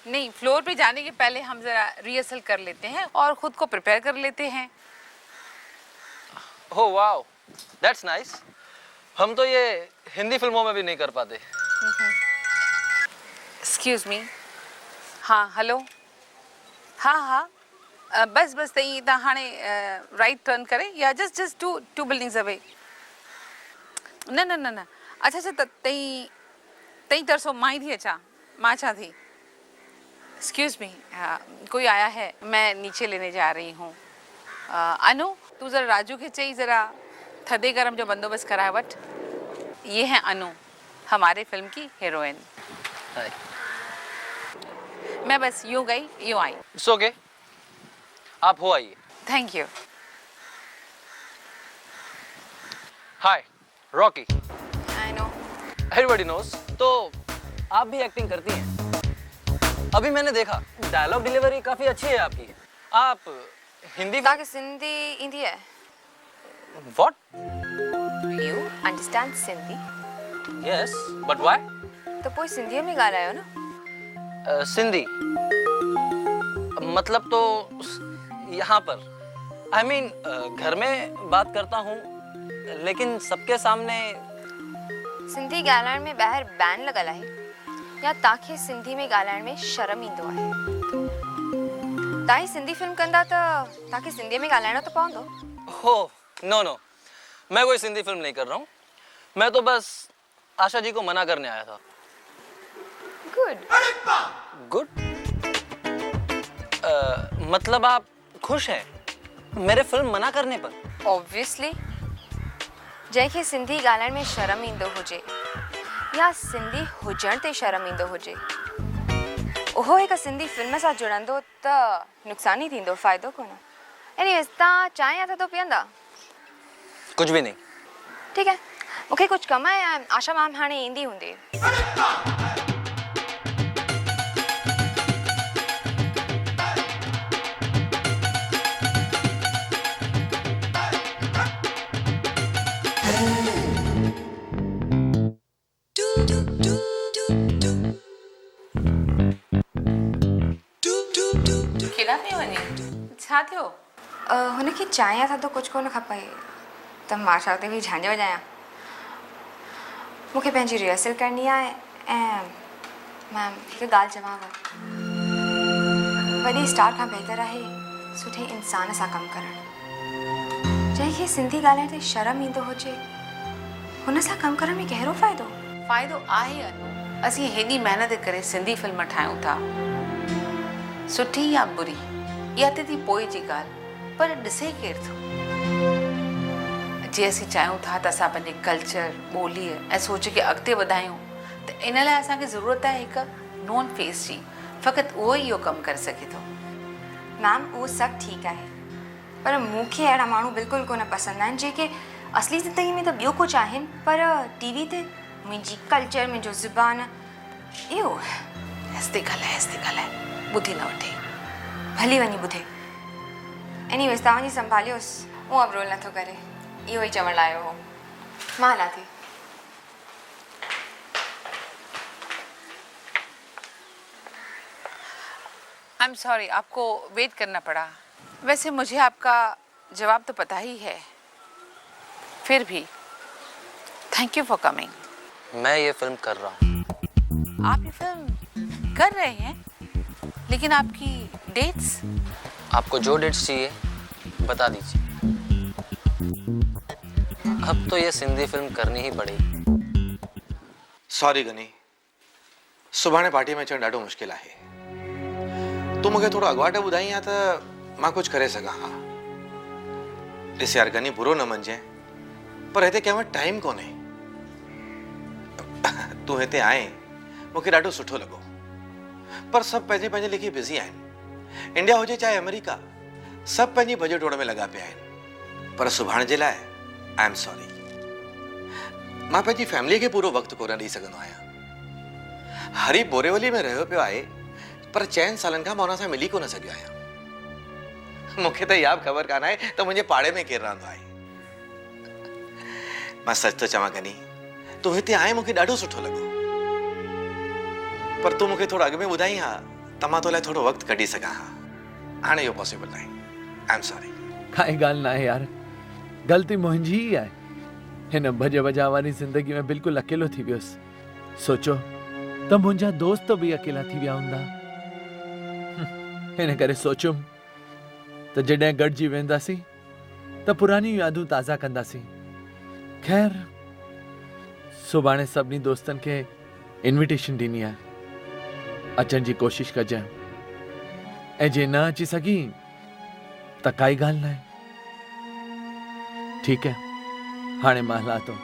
नहीं, फ्लोर पे जाने के पहले हम जरा रिहर्सल कर लेते हैं और खुद को प्रिपेयर कर लेते हैं। Oh wow, that's nice. हम तो ये हिंदी फिल्मों में भी नहीं कर पाते। Excuse me. हाँ हेलो। हाँ हाँ बस बस तई ता हाणे राइट टर्न करे या जस्ट टू बिल्डिंग्स अवे। न न न न अच्छा अच्छा तई तई तरसो माई थी अचा मां छा थी एक्सक्यूज मी कोई आया है मैं नीचे लेने जा रही हूँ अनु तू जरा राजू के चई जरा थदे गरम जो बंदोबस्त कराए वट ये है अनु हमारे फिल्म की हीरोइन मैं बस यूं गई यूं आई इट्स ओके आप हो आइए thank you hi Rocky I know everybody knows तो आप भी एक्टिंग करती हैं अभी मैंने देखा डायलॉग डिलीवरी काफी अच्छी है आपकी आप हिंदी ताकि सिंधी ईंदी है what you understand Sindhi yes but why तो पोइ सिंधीअ में ॻाल्हायो न सिंधी मतलब तो यहाँ पर आई मीन घर में बात करता हूँ लेकिन सबके सामने सिंधी ॻाल्हाइण में ॿाहिरि बैन लॻल आहे या तव्हांखे सिंधी में ॻाल्हाइण में शर्म ईंदो आहे तव्हां सिंधी फिल्म कंदा त तव्हांखे सिंधीअ में ॻाल्हाइणो त पवंदो हो नो नो मैं कोई सिंधी फिल्म नहीं कर रहा हूँ मैं तो बस आशा जी को मना करने आया था गुड मतलब आप खुश हैं मेरे फिल्म मना करने पर ऑब्वियसली जंहिंखे सिंधी ॻाल्हाइण में शर्म ईंदो हुजे या सिंधी हुजण ते शर्म ईंदो हुजे उहो हिकु सिंधी फिल्म सां जुड़ंदो त नुक़सानु ई थींदो फ़ाइदो कोन एनीवेज़ तव्हां चांहि या थधो पीअंदा कुछ भी नहीं ठीकु आहे मूंखे कुझु कमु आहे आशा मैम हाणे ईंदी हूंदी केॾा पियो वञे छा थियो हुनखे चांहि या थधो कुझु कोन खपे त मां छा हुते बि झांझ वॼायां मूंखे पंहिंजी रिहर्सल करणी आहे ऐं मैम हिकु ॻाल्हि चवांव वॾे स्टार खां बहितर आहे सुठे इंसान सां कमु करणु जंहिंखे सिंधी ॻाल्हाइण ते शर्म ईंदो हुजे हुन सां कमु करण में कहिड़ो फ़ाइदो आहे अनु असीं हेॾी महिनत करे सिंधी फिल्म ठाहियूं था सुठी या बुरी इहा त थी पोइ जी ॻाल्हि पर ॾिसे केरु थो जे असीं चाहियूं था त असां पंहिंजे कल्चर ॿोलीअ ऐं सोच खे अॻिते वधायूं त इन लाइ असांखे ज़रूरत आहे हिकु नॉन फेस जी फ़क़ति उहो ई इहो कमु करे सघे थो मैम उहो सभु ठीकु आहे पर मूंखे अहिड़ा माण्हू बिल्कुलु कोन पसंदि आहिनि जेके असली ज़िंदगी में त ॿियो कुझु आहिनि पर टीवी ते मुंहिंजी कल्चर मुंहिंजो ज़ुबान इहो हस्ते ॻाल्हाए ॿुधी न वठे भली वञी ॿुधे एनीवेज़ तव्हांजी संभालियोसि उहो अब रोल नथो करे इहो ई चवण लाइ आयो हो मां हलां थी आई एम सॉरी आपको वेट करना पड़ा वैसे मुझे आपका जवाब तो पता ही है फिर भी थैंक यू फॉर कमिंग मैं ये फिल्म कर रहा हूँ आप ये फिल्म कर रहे हैं लेकिन आपकी डेट्स आपको जो डेट्स चाहिए बता दीजिए अब तो ये सिंधी फिल्म करनी ही पड़ेगी सॉरी गनी सुभाणे पार्टी में अचणु ॾाढो मुश्किल आहे तू मूंखे थोरो अॻुवाट ॿुधाई आहे त मां कुझु करे सघां हा ॾिस यार गनी बुरो न मञिजे पर हिते कंहिं वटि टाइम कोन्हे तूं हिते आए मूंखे ॾाढो सुठो लॻो पर सभु पंहिंजे पंहिंजे लेखे बिज़ी आहिनि इंडिया हुजे चाहे अमेरिका सभु पंहिंजी भॼ डोड़ में लॻा पिया आहिनि पर सुभाणे जे लाइ आई एम सॉरी मां पंहिंजी फैमिलीअ खे पूरो वक़्तु कोन ॾेई सघंदो आहियां हरी बोरेवली में रहियो पियो आहे पर 4 सालनि खां मां हुन सां मिली कोन सघियो आहियां मूंखे त इहा बि ख़बर कान आहे त मुंहिंजे पाड़े में केरु रहंदो आहे मां सच थो चवां गनी तूं हिते आए मूंखे ॾाढो सुठो लॻो पर तूं मूंखे थोरो अॻु में ॿुधाई हा त मां तो लाइ थोरो वक़्तु कढी सघां हा हाणे इहो पॉसिबल नाहे आई एम सॉरी काई ॻाल्हि न आहे यार ग़लती मुंहिंजी ई आहे हिन भॼ भॼा वारी ज़िंदगी में बिल्कुलु अकेलो थी वियुसि सोचो त मुंहिंजा दोस्त बि अकेला थी विया हूंदा हिन करे सोचियुमि त जॾहिं गॾिजी वेंदासीं त पुरानियूं यादूं ताज़ा कंदासीं खैर सुभाणे सभिनी दोस्तनि खे इनविटेशन ॾिनी आहे, अचण जी कोशिश कजांइ, ऐं जे न अची सघी त काई ॻाल्हि न आहे। ठीकु आहे, हाणे मां हलां थो।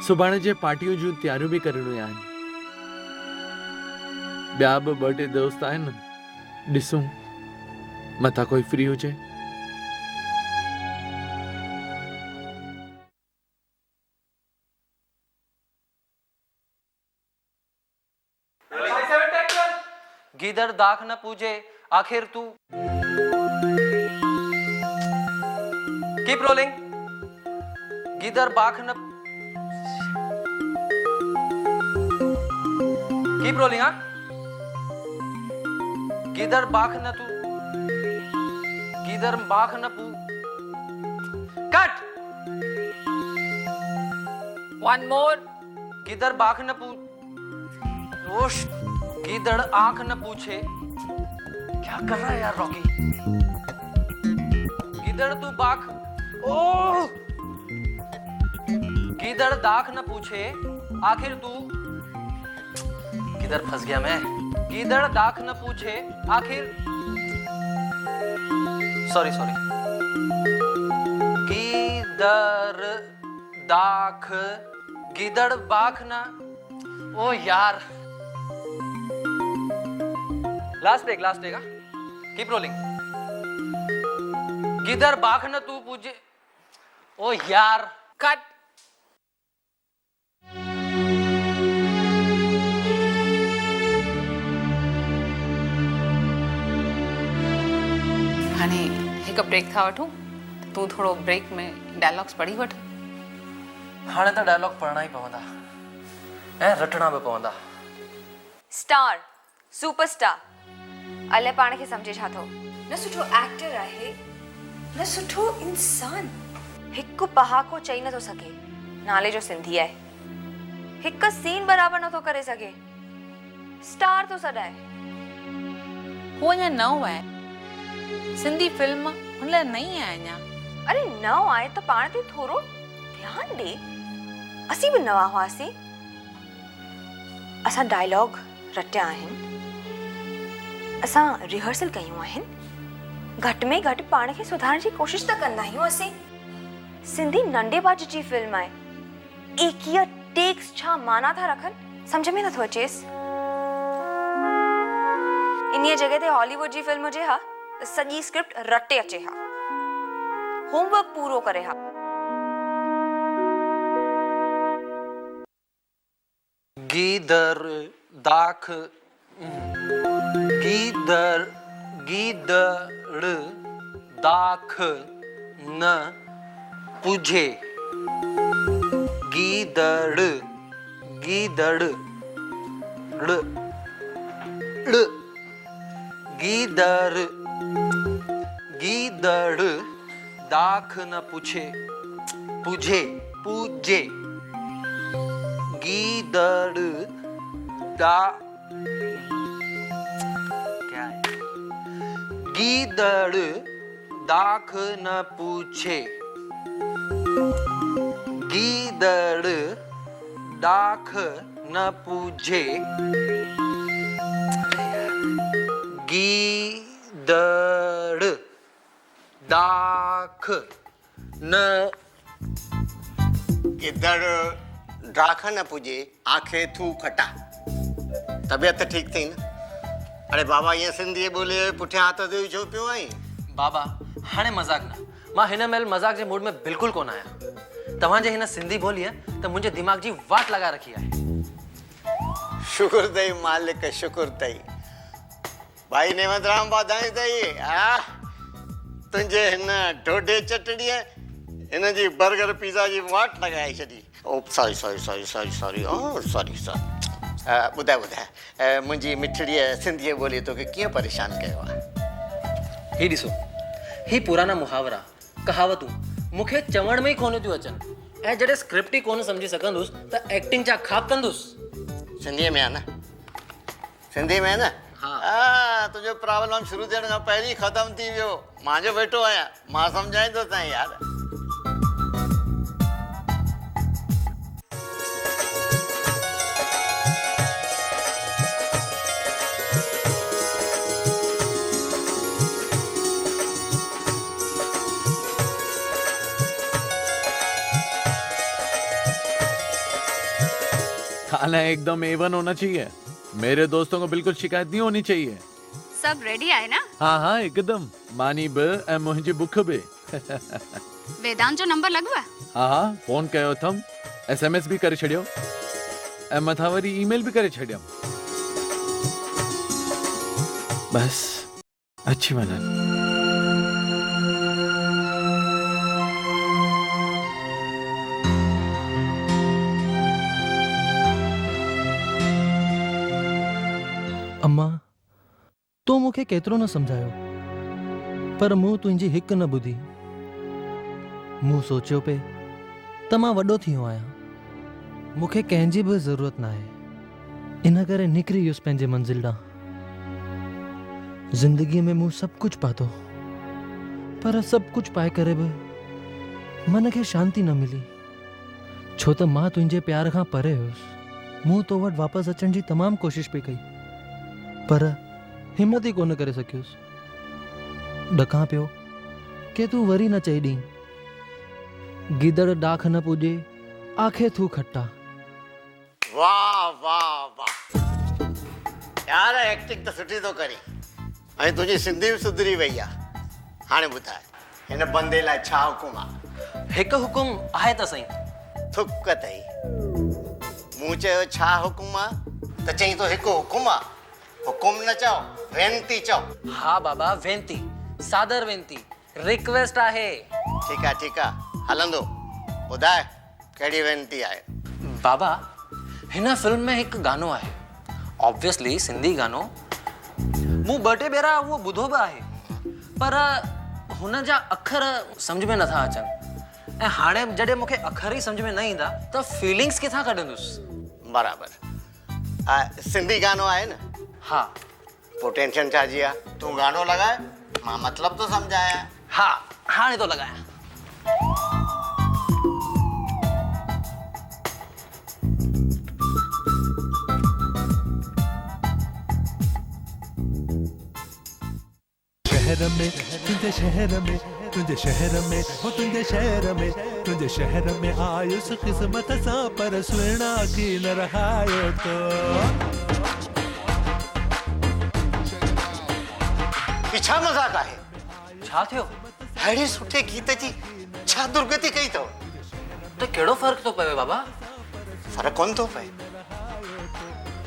सुभाणे जे पार्टियूं जूं तयारियूं बि करणियूं आहिनि। ॿिया बि 2-3 दोस्त आहिनि, ॾिसूं मथां कोई फ्री हुजे। गीदड़ दाख न पूजे आखिर तू। Keep rolling. गीदड़ बाख न कीप रोलिंग। हाँ, गीदड़ बाख न तू, गीदड़ बाख न पू। कट। One more. गीदड़ बाख न पू। रोश। गीदड़ आंख न पूछे। क्या कर रहा है यार रॉकी? गीदड़ तू बाख। ओह! गीदड़ दाख न पूछे आखिर तू। किधर फंस गया मैं? गीदड़ दाख न पूछे आखिर। Sorry sorry. गीदड़ दाख, गीदड़ बाख न। ओ यार, लास्ट टेक हाँ? Keep rolling. गीदड़ बाख न तू पूछे। ओ यार, कट। हाणे हिकु ब्रेक था वठूं। तूं थोरो ब्रेक में डायलॉग्स पढ़ी वठ। हाणे त डायलॉग पढ़ना ही पवंदा ऐं रटना भी पवंदा। स्टार, सुपरस्टार, अले पाण खे सम्झे छा थो? न सुठो एक्टर आहे, न सुठो इंसान। हिकु पहाको चई नथो सघे, नाले जो सिंधी आहे। हिकु सीन बराबर नथो करे सघे, स्टार तो सॾाए। हू अञा नओं आहे, सिंधी फिल्म हुन लाइ नई आहे अञा। अरे नओं आहे त पाण ते थोरो ध्यानु ॾे। असीं बि नवां हुआसीं। असां डायलॉग रटिया आहिनि, असां रिहर्सल कयूं आहिनि। घटि में घटि पाण खे सुधारण जी कोशिश त कंदा आहियूं असीं। सिंधी नंढे बाज जी फिल्म आहे। एकवीह टेक्स छा माना था रखनि, सम्झ में नथो अचेसि। इन्हीअ जॻह ते हॉलीवुड जी फिल्म हुजे हा त सॼी स्क्रिप्ट रटे अचे हा, होमवर्क पूरो करे हा। गीदड़ दाख, गीदड़ दाख न पूछे। गीदड़ गीदड़ गीदड़ गीदड़ दाख न पूछे पूछे पूजे। गीदड़ दा क्या है? गीदड़ दाख न पूछे। गीदड़ दाख न पूछे। गीदड़ दाख न गीदड़ दाख न पूजे आंखें थू खटा। तबियत ठीक थी न? अरे बाबा ये सिंधी बोले पुठियां हाथ ते छो पियो आई? बाबा हाणे मजाक न, मां हिन महिल मजाक जे मूड में बिल्कुल कोन आया। तव्हांजे हिन सिंधी ॿोलीअ त मुंहिंजे दिमाग़ जी वाट लगा रखी आहे। शुक्र अथई मालिक, शुक्र अथई। भाई नेवंतराम वाधायूं अथई। तुंहिंजे हिन ढोढे चटणीअ हिन जी बर्गर पिज़्ज़ा जी वाट लॻाए छॾी। Oh sorry sorry sorry sorry sorry oh sorry sorry. ॿुधाए ॿुधाए मुंहिंजी मिठड़ीअ सिंधीअ ॿोलीअ तोखे कीअं परेशान कयो आहे? ही ॾिसो, ही पुराना मुहावरा कहावतूं मूंखे चवण में ई कोन थियूं अचनि, ऐं जॾहिं स्क्रिप्ट ई कोन सम्झी सघंदुसि त एक्टिंग छा ख़ाब कंदुसि। सिंधीअ में आहे न? सिंधी में आहे न? हाँ, तुझो प्रॉब्लम शुरू थियण खां पहिरीं ख़तम थी वियो। मुंहिंजो बेटो आहियां, मां सम्झाईंदो तव्हां यार। खाना एकदम A1 होना चाहिए। मेरे दोस्तों को बिल्कुल शिकायत नहीं होनी चाहिए। सब रेडी आहे ना? हाँ हाँ एकदम। मानी बि ऐं मुंहिंजी बुख बि। वेदांत जो नंबर लॻो आहे? हाँ हाँ फोन कयो अथमि, SMS भी करे छॾियो ऐं मथां वरी ईमेल भी करे छॾियमि। बस अची वञनि। अम्मा तो मूंखे केतिरो न सम्झायो, पर मूं तुंहिंजी हिकु न ॿुधी। मूं सोचियो पे त मां वॾो थी वियो आहियां, मूंखे कंहिंजी बि ज़रूरत न आहे। इन करे निकिरी वियुसि पंहिंजे मंज़िल ॾांहुं। ज़िंदगीअ में मूं सभु कुझु पातो, पर सभु कुझु पाए करे बि मन खे शांती न मिली, छो त मां तुंहिंजे प्यार खां परे हुयुसि। मूं तो वटि वापसि अचण जी तमामु कोशिशि पई कई, पर हिम्मत ई कोन करे सकियुसि। ॾकां पियो कि तूं वरी न चई ॾीं, गिदड़ डाख न पुॼे आखे थू खट्टा। वाह वाह वाह यार, एक्टिंग तो सुठी तो करी ऐं तुझी सिंधी भी सुधरी वई आहे। हाणे ॿुधाए हिन बंदे लाइ छा हुकुम आहे? हिकु हुकुम आहे त सही। थुक अथई। मूं चयो छा हुकुम आहे त चई तो हिकु हुकुम आहे। हुकुम न चओ, वेनती चओ। हाँ बाबा, वेनती, सादर वेनती, रिक्वेस्ट आहे। ठीक आहे हलंदो। ॿुधाए कहिड़ी वेनती आहे? बाबा हिन फिल्म में हिकु गानो आहे, ऑब्वियसली सिंधी गानो। मूं ॿ टे भेरा उहो ॿुधो बि आहे, पर हुन जा अखर सम्झ में नथा अचनि। ऐं हाणे जॾहिं मूंखे अखर ई सम्झ में न ईंदा त फीलिंग्स किथां कढंदुसि। बराबर। सिंधी गानो आहे न? हाँ। पोइ टेंशन छा जी आहे? तूं गानो लॻाए, मां मतिलब तो सम्झायां। हाँ हाणे तो लॻायां। शहर में तुंहिंजे शहर में, तुंहिंजे शहर में हो तुंहिंजे शहर में, तुंहिंजे शहर में आयुसि क़िस्मत सां, पर सुहिणा की न रहायो तो। छा मज़ाक आहे? छा थियो? अहिड़े सुठे गीत जी छा दुर्गति कई अथव? त कहिड़ो फ़र्क़ु थो पवे बाबा? फ़र्क़ु कोन थो पए।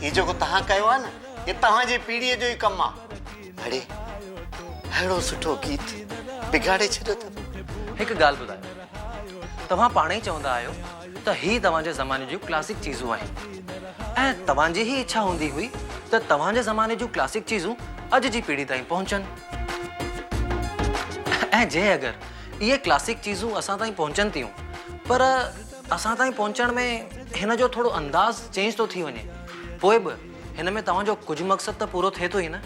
हीउ जेको तव्हां कयो आहे न, हे तव्हांजी पीढ़ीअ जो ई कमु आहे। अड़े अहिड़ो सुठो गीत बिगाड़े छॾियो अथव। हिकु ॻाल्हि ॿुधायो, तव्हां पाण ई चवंदा आहियो त ही तव्हांजे ज़माने जूं क्लासिक चीज़ूं आहिनि, ऐं तव्हांजी ही इच्छा हूंदी हुई त तव्हांजे ज़माने जूं क्लासिक चीज़ूं अॼु जी पीढ़ी ताईं पहुचनि। ऐं जे अगरि इहे क्लासिक चीज़ूं असां ताईं पहुचनि थियूं, पर असां ताईं पहुचण में हिन जो थोरो अंदाज़ चेंज थो थी वञे, पोइ बि हिन में तव्हांजो कुझु मक़सदु त पूरो थिए थो ई न।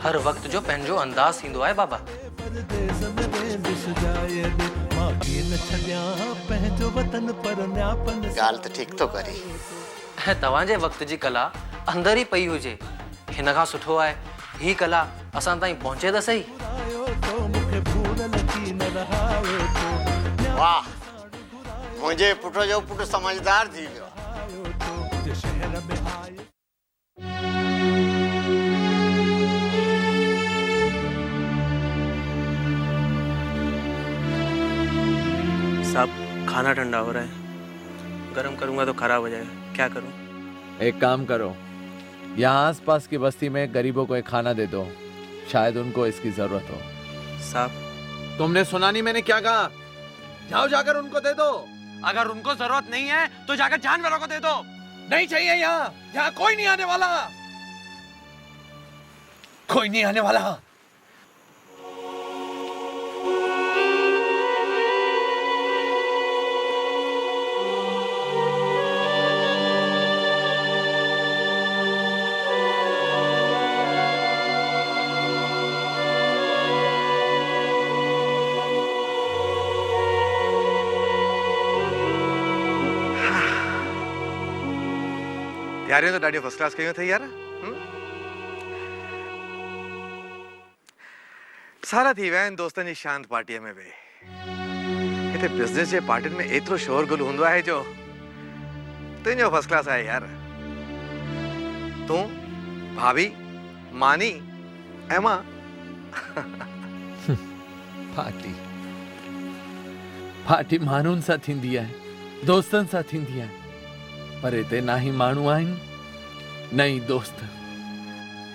हर वक्त जो पंहिंजो अंदाज़ थींदो आहे बाबा। ॻाल्हि त ठीक थो करी। ऐं तव्हांजे वक्त जी कला अंदरि ई पई हुजे, हिन खां सुठो आहे ही कला असां ताईं पहुचे त सही। वाह, मुंहिंजे पुट जो पुट समझदार थी वियो। साहब खाना ठंडा हो रहा है, गर्म करूंगा तो खराब हो जाएगा, क्या करूं? एक काम करो, यहाँ आसपास की बस्ती में गरीबों को एक खाना दे दो, शायद उनको इसकी जरूरत हो। साहब तुमने सुना नहीं मैंने क्या कहा? जाओ जाकर उनको दे दो। अगर उनको जरूरत नहीं है तो जाकर जानवरों को दे दो। नहीं चाहिए यहाँ कोई नहीं आने वाला, कोई नहीं आने वाला। तैयारियूं तो ॾाढियूं फर्स्ट क्लास कयूं अथई यार। सारा थी विया आहिनि दोस्तनि जी शांत पार्टीअ में बि। हिते बिज़नेस जे पार्टियुनि में एतिरो शोर गुल हूंदो आहे जो तुझो फर्स्ट क्लास है यार। तू भाभी मानी एमा पार्टी पार्टी माण्हुनि सां थींदी आहे, दोस्तनि सां थींदी आहे, पर हिते ना ही माण्हू आहिनि न ही दोस्त।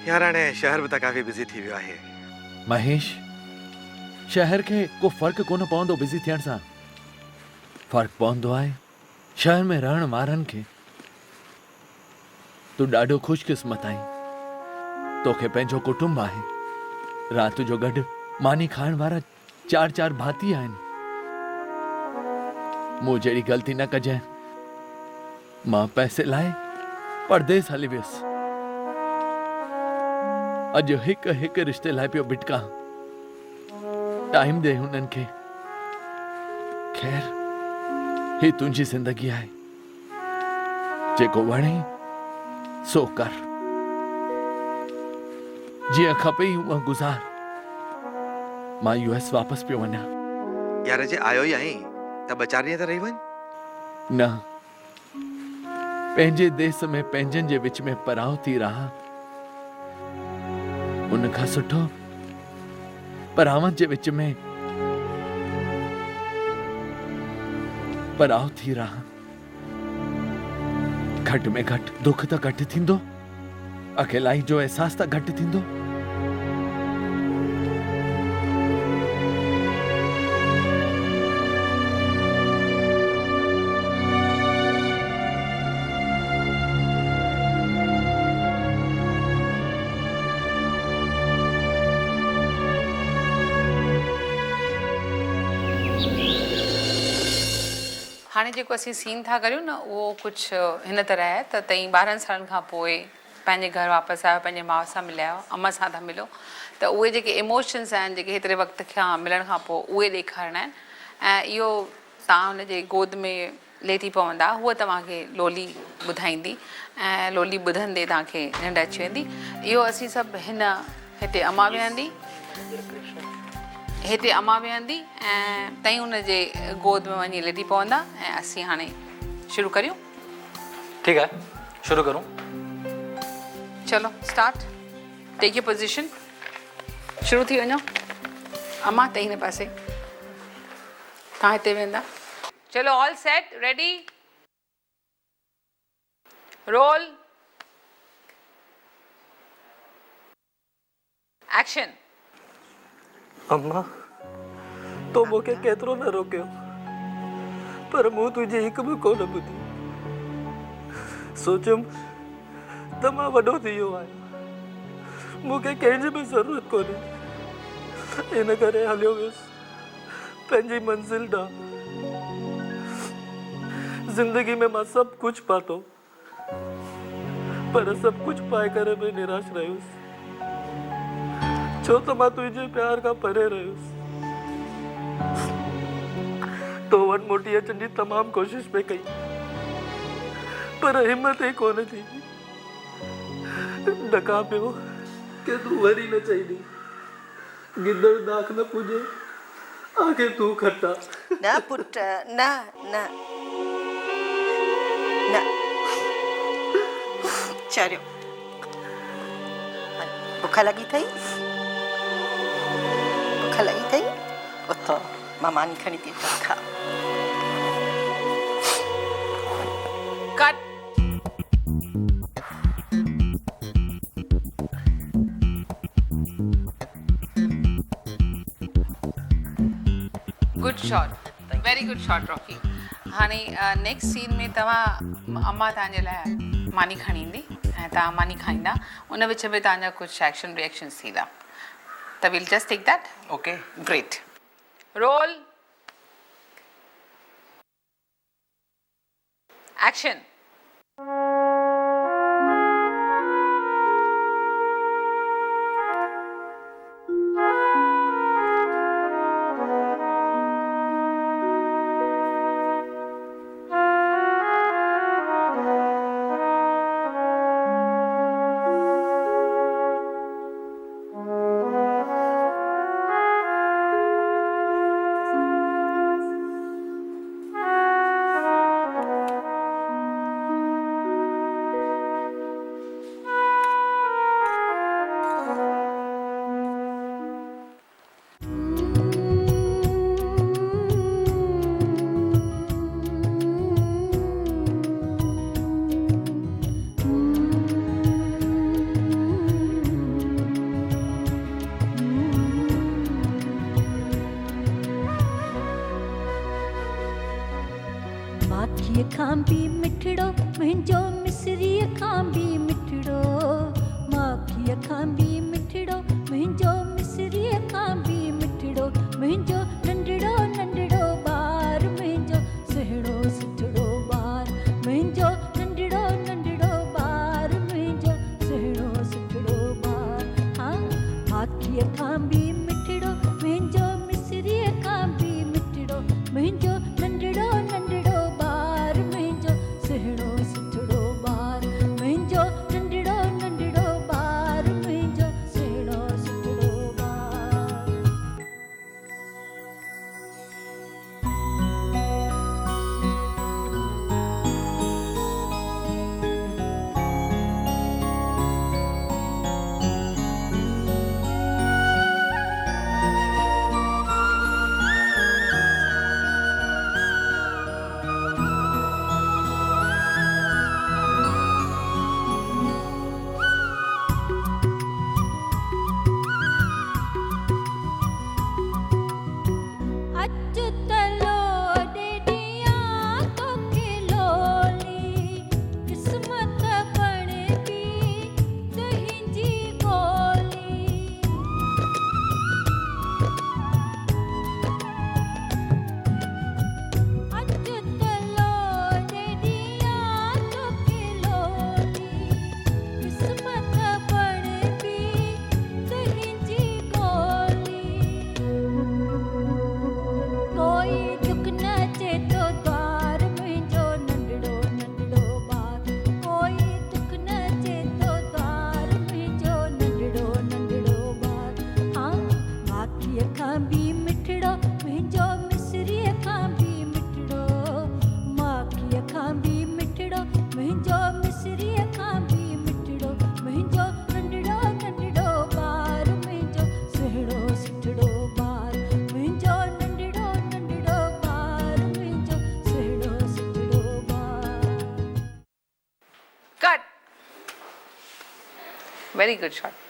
यार हाणे शहर भी त काफ़ी बिज़ी थी वियो आहे। महेश, शहर के को फर्क कोन पवंदो बिज़ी थियण सां। फर्क पवंदो आहे शहर में रहण वारनि खे। तू ॾाढो ख़ुशकिस्मत आहीं, तोखे पंहिंजो कुटुंब आहे। रात जो गॾु मानी खाइण वारा 4 भाती आहिनि। मूं जहिड़ी ग़लती न कजांइ। मां पैसे लाइ परदेस हली वियुसि। अॼु हिक रिश्ते लाइ पियो भिटका। टाइम दे हुननि खे। खैर, ही तुंहिंजी ज़िंदगी आहे। जेको वणे सो कर, जीअं खपे हूअं गुज़ार। मां US वापस पियो वञा। यार जे आयो ही आहीं त 4 ॾींहं त रही वञ। न, पंहिंजे देश में पंहिंजनि जे विच में पराव थी रहा। उन खां सुठो परावनि जे विच में पराव थी रहा। घटि में घटि दुख त घटि थींदो, अकेलाई जो एहसास त घटि थींदो। हाणे जेको असीं सीन था करियूं न उहो कुझु हिन तरह आहे त तव्हीं 12 सालनि खां पोइ पंहिंजे घर वापसि आयो, पंहिंजे माउ सां मिलिया आहियो, अम्मा सां था मिलो, त उहे जेके इमोशन्स आहिनि जेके हेतिरे वक़्त खां मिलण खां पोइ उहे ॾेखारणा आहिनि। ऐं इहो तव्हां हुनजे गोद में लेटी पवंदा, हूअ तव्हांखे लोली ॿुधाईंदी ऐं लोली ॿुधंदे तव्हांखे निंड अची वेंदी। इहो असीं सभु हिते अम्मा वेहंदी ऐं तई हुनजे गोद में वञी लेटी पवंदा ऐं असीं हाणे शुरू करियूं। ठीक है, शुरू करूं? चलो स्टार्ट। Take your position. शुरू थी वञो। अम्मा तई हिन पासे, तव्हां हिते वेंदा। चलो all set, ready, roll, action. अम्मा, तो मूंखे केतिरो न रोकियो, पर मूं तुंहिंजी हिकु बि कोन ॿुधी। सोचियुमि त मां वॾो थी वियो आहियां, मूंखे कंहिंजी बि ज़रूरत कोन्हे। इन करे हलियो वियुसि पंहिंजी मंज़िल ॾांहुं। ज़िंदगी में मां सभु कुझु पातो, पर सभु कुझु पाए करे बि निराश रहियुसि, छो त मां तुंहिंजे प्यार खां परे रहियुसि। तो वटि मोटी अचण जी तमामु कोशिशि पे कई, पर हिम्मत ई कोन थी। ॾका पियो कि तूं वरी न चईंदी, गिदड़ दाख न पुॼे, आखे तूं खटा। न पुट, न न न, चरियो। बुख लगी थई? बुख लगी थई? उथो, मां मानी खणी थी अचां, खा। Cut. Good shot, very good shot Rocky. हाणे नेक्स्ट सीन में तव्हां अम्मा तव्हांजे लाइ मानी खणी ईंदी ऐं तव्हां मानी खाईंदा, उन विच में तव्हांजा कुझु एक्शन रिएक्शन्स थींदा। त will just take that. Okay, great. Roll, action. खां भी मिठड़ो मुंहिंजो मिसरीअ खां भी मिठड़ो माखीअ खां भी मिठड़ो मुंहिंजो मिसरीअ खां भी मिठड़ो मुंहिंजो नंढड़ो नंढड़ो ॿार मुंहिंजो सुहिणो सुठड़ो ॿार मुंहिंजो नंढड़ो नंढड़ो ॿार मुंहिंजो सुहिणो सुठड़ो ॿार हाँ माखीअ खां भी मिठड़ो मुंहिंजो मिसरीअ खां भी मिठड़ो मुंहिंजो नंढड़ो नंढड़ो ॿार मुंहिंजो सुहिणो सुठड़ो ॿार मुंहिंजो नंढड़ो नंढड़ो ॿार मुंहिंजो सुहिणो सुठड़ो ॿार अचुतलो डेडिया तोखे लोली किस्मत बणबी तुंहिंजी ॿोली अचुतलो डेडिया तोखे लोली किस्मत बणबी तुंहिंजी ॻोली कोई दुख न चेतो द्वार मुंहिंजो नंढड़ो नंढड़ो ॿार कोई दुख न चेतो द्वार मुंहिंजो नंढड़ो नंढड़ो ॿार हाँ माखीअ खां भी मिठड़ो मुंहिंजो मिसरीअ खां भी मिठड़ो माखीअ खां भी मिठड़ो मुंहिंजो मिसरीअ खां भी मिठड़ो मुंहिंजो नंढड़ो नंढड़ो ॿार मुंहिंजो सुहिणो सुठड़ो ॿार मुंहिंजो नंढड़ो नंढड़ो ॿार मुंहिंजो सुहिणो सुठड़ो ॿार cut very good shot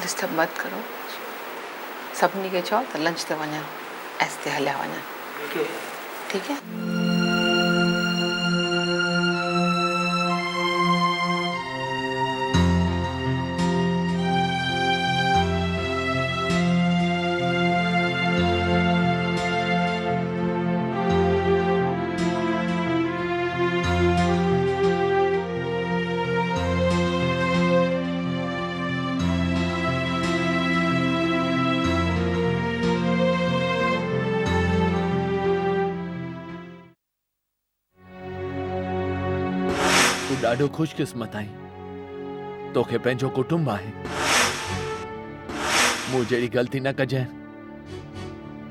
disturb मत करो सभिनी खे चओ त लंच ते वञनि एस ते हलिया वञनि ठीक है तू ॾाढो ख़ुशकिस्मत आहीं तोखे पंहिंजो कुटुंब आहे मूं जहिड़ी ग़लती न कजांइ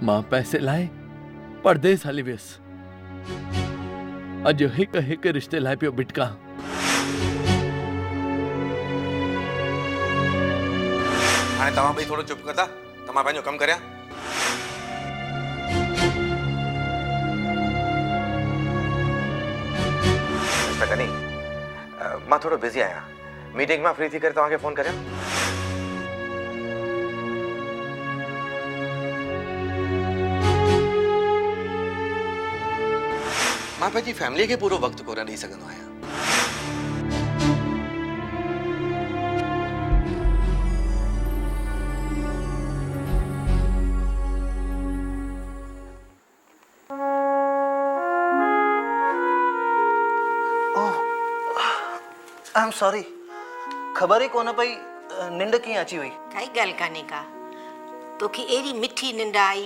मां पैसे लाइ परदेस हली वियुसि अॼु हिक हिक रिश्ते लाइ पियो भिटका हाणे तव्हां ॿई थोरो चुप कंदा त मां पंहिंजो कमु करियां मिस्टर कनी मां थोरो बिज़ी आहियां मीटिंग मां फ्री थी करे तव्हांखे फ़ोन करियां मां पंहिंजी फैमिलीअ खे पूरो वक़्तु कोन ॾेई सघंदो आहियां आई एम सॉरी ख़बर ही कोन पई निंड कीअं अची वई काई ॻाल्हि कान्हे का तोखे अहिड़ी मिठी निंड आई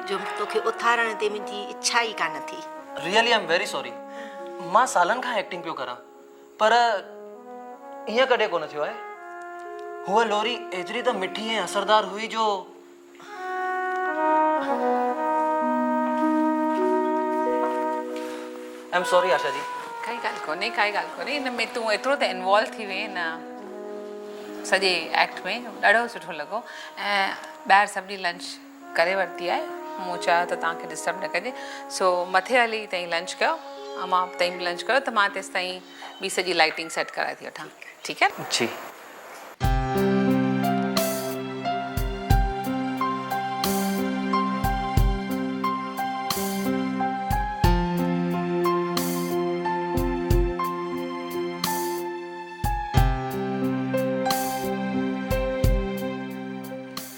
जो तोखे उथारण ते मुंहिंजी इच्छा ई कान थी really I am very sorry मां सालनि खां एक्टिंग पियो करां पर ईअं कॾहिं कोन थियो आहे हुअ लोरी एतिरी त मिठी ऐं असरदार हुई जो आई एम सॉरी आशा जी काई ॻाल्हि कोन्हे इन में तूं एतिरो त इन्वॉल्व थी वई न सॼे एक्ट में ॾाढो सुठो लॻो ऐं ॿाहिरि सभिनी लंच करे वरिती आहे मूं चाहियो त तव्हांखे डिस्टर्ब न कजे सो मथे हली तव्हीं लंच कयो मां ताईं लंच कयो त मां तेसि ताईं ॿी सॼी लाइटिंग सेट कराए थी वठां, ठीकु आहे? जी।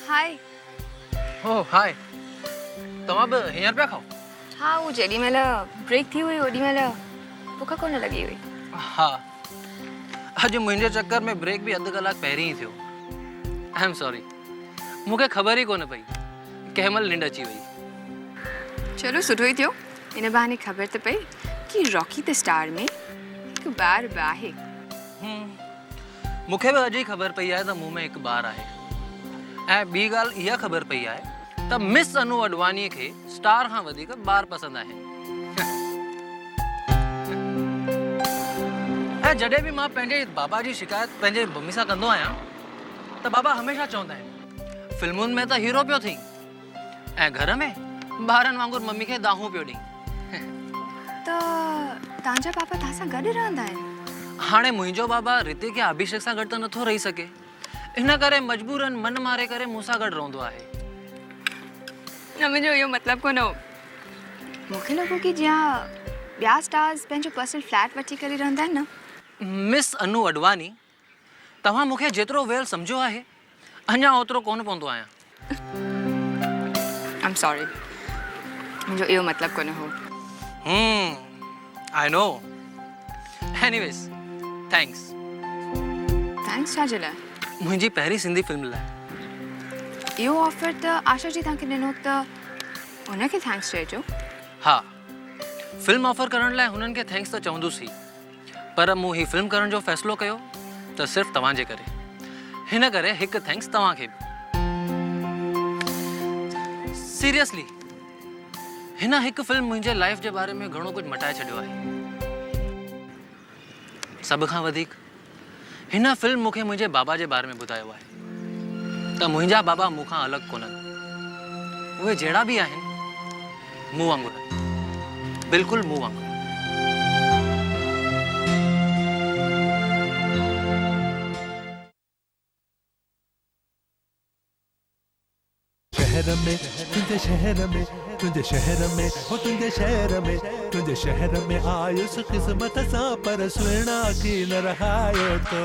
हाय। ओ हाय, तव्हां बि हींअर पिया खाओ? हाँ, वो जेॾी महिल ब्रेक थी हुई ओॾी महिल बुख कोन लॻी हुई। हा, अॼु मुंहिंजे चक्कर में ब्रेक बि अधु कलाक पहिरीं ई थियो। आई एम सॉरी, मूंखे ख़बर ई कोन पई कंहिं महिल निंड अची वई। चलो सुठो ई थियो, इन बहाने ख़बर त पई कि रॉकी द स्टार में हिकु ॿार बि आहे। मूंखे बि अॼु ई ख़बर पई आहे त मूं में हिकु ॿार आहे। ऐं ॿी ॻाल्हि इहा ख़बर पई आहे त मिस अनु अडवानीअ खे स्टार खां वधीक ॿार पसंदि आहे। ऐं जॾहिं बि मां पंहिंजे बाबा जी शिकायत पंहिंजे मम्मी सां कंदो आहियां त बाबा हमेशह चवंदा आहिनि फिल्मुनि में त हीरो पियो थी ऐं घर में ॿारनि वांगुरु मम्मी खे दाहूं पियो ॾेई। त तव्हांजा पापा तव्हां सां गॾु रहंदा आहिनि? हाणे मुंहिंजो बाबा ऋतिक या अभिषेक सां गॾु त नथो रही सघे, इन करे मजबूरन मन मारे करे मूंसां गॾु रहंदो आहे। न, मुंहिंजो इहो मतिलबु कोन हो। मूंखे लॻो कि जीअं ॿिया स्टार्स पंहिंजो पर्सनल फ्लैट वठी करे रहंदा आहिनि न। मिस अनु अडवानी, तव्हां मूंखे जेतिरो वेल सम्झो आहे अञा ओतिरो कोन पवंदो आहियां। आई एम सॉरी, मुंहिंजो इहो मतिलबु कोन हो। I know. Anyways, thanks. Thanks छाजे लाइ? मुंहिंजी पहिरीं सिंधी फिल्म लाइ। इहो ऑफर त आशा जी तव्हांखे ॾिनो त उनखे थैंक्स चइजो। हा, फिल्म ऑफर करण लाइ हुननि खे थैंक्स त चवंदुसि, पर मूं ही फिल्म करण जो फ़ैसिलो कयो त सिर्फ़ु तव्हांजे करे। हिन करे हिकु थैंक्स तव्हांखे बि। सीरियसली, हिन हिकु फिल्म मुंहिंजे लाइफ जे बारे में घणो कुझु मटाए छॾियो आहे। सभ खां वधीक हिन फिल्म मूंखे मुंहिंजे बाबा जे बारे में ॿुधायो आहे त मुंहिंजा बाबा मूंखां अलॻि कोन्हनि। उहे जहिड़ा बि आहिनि मूं वांगुरु, बिल्कुलु मूं वांगुरु। शहर में तुंहिंजे शहर में तुंहिंजे शहर में हो तुंहिंजे शहर में तुंहिंजे शहर में आयुसि क़िस्मत सां पर सुहिणा की न रहायो तो।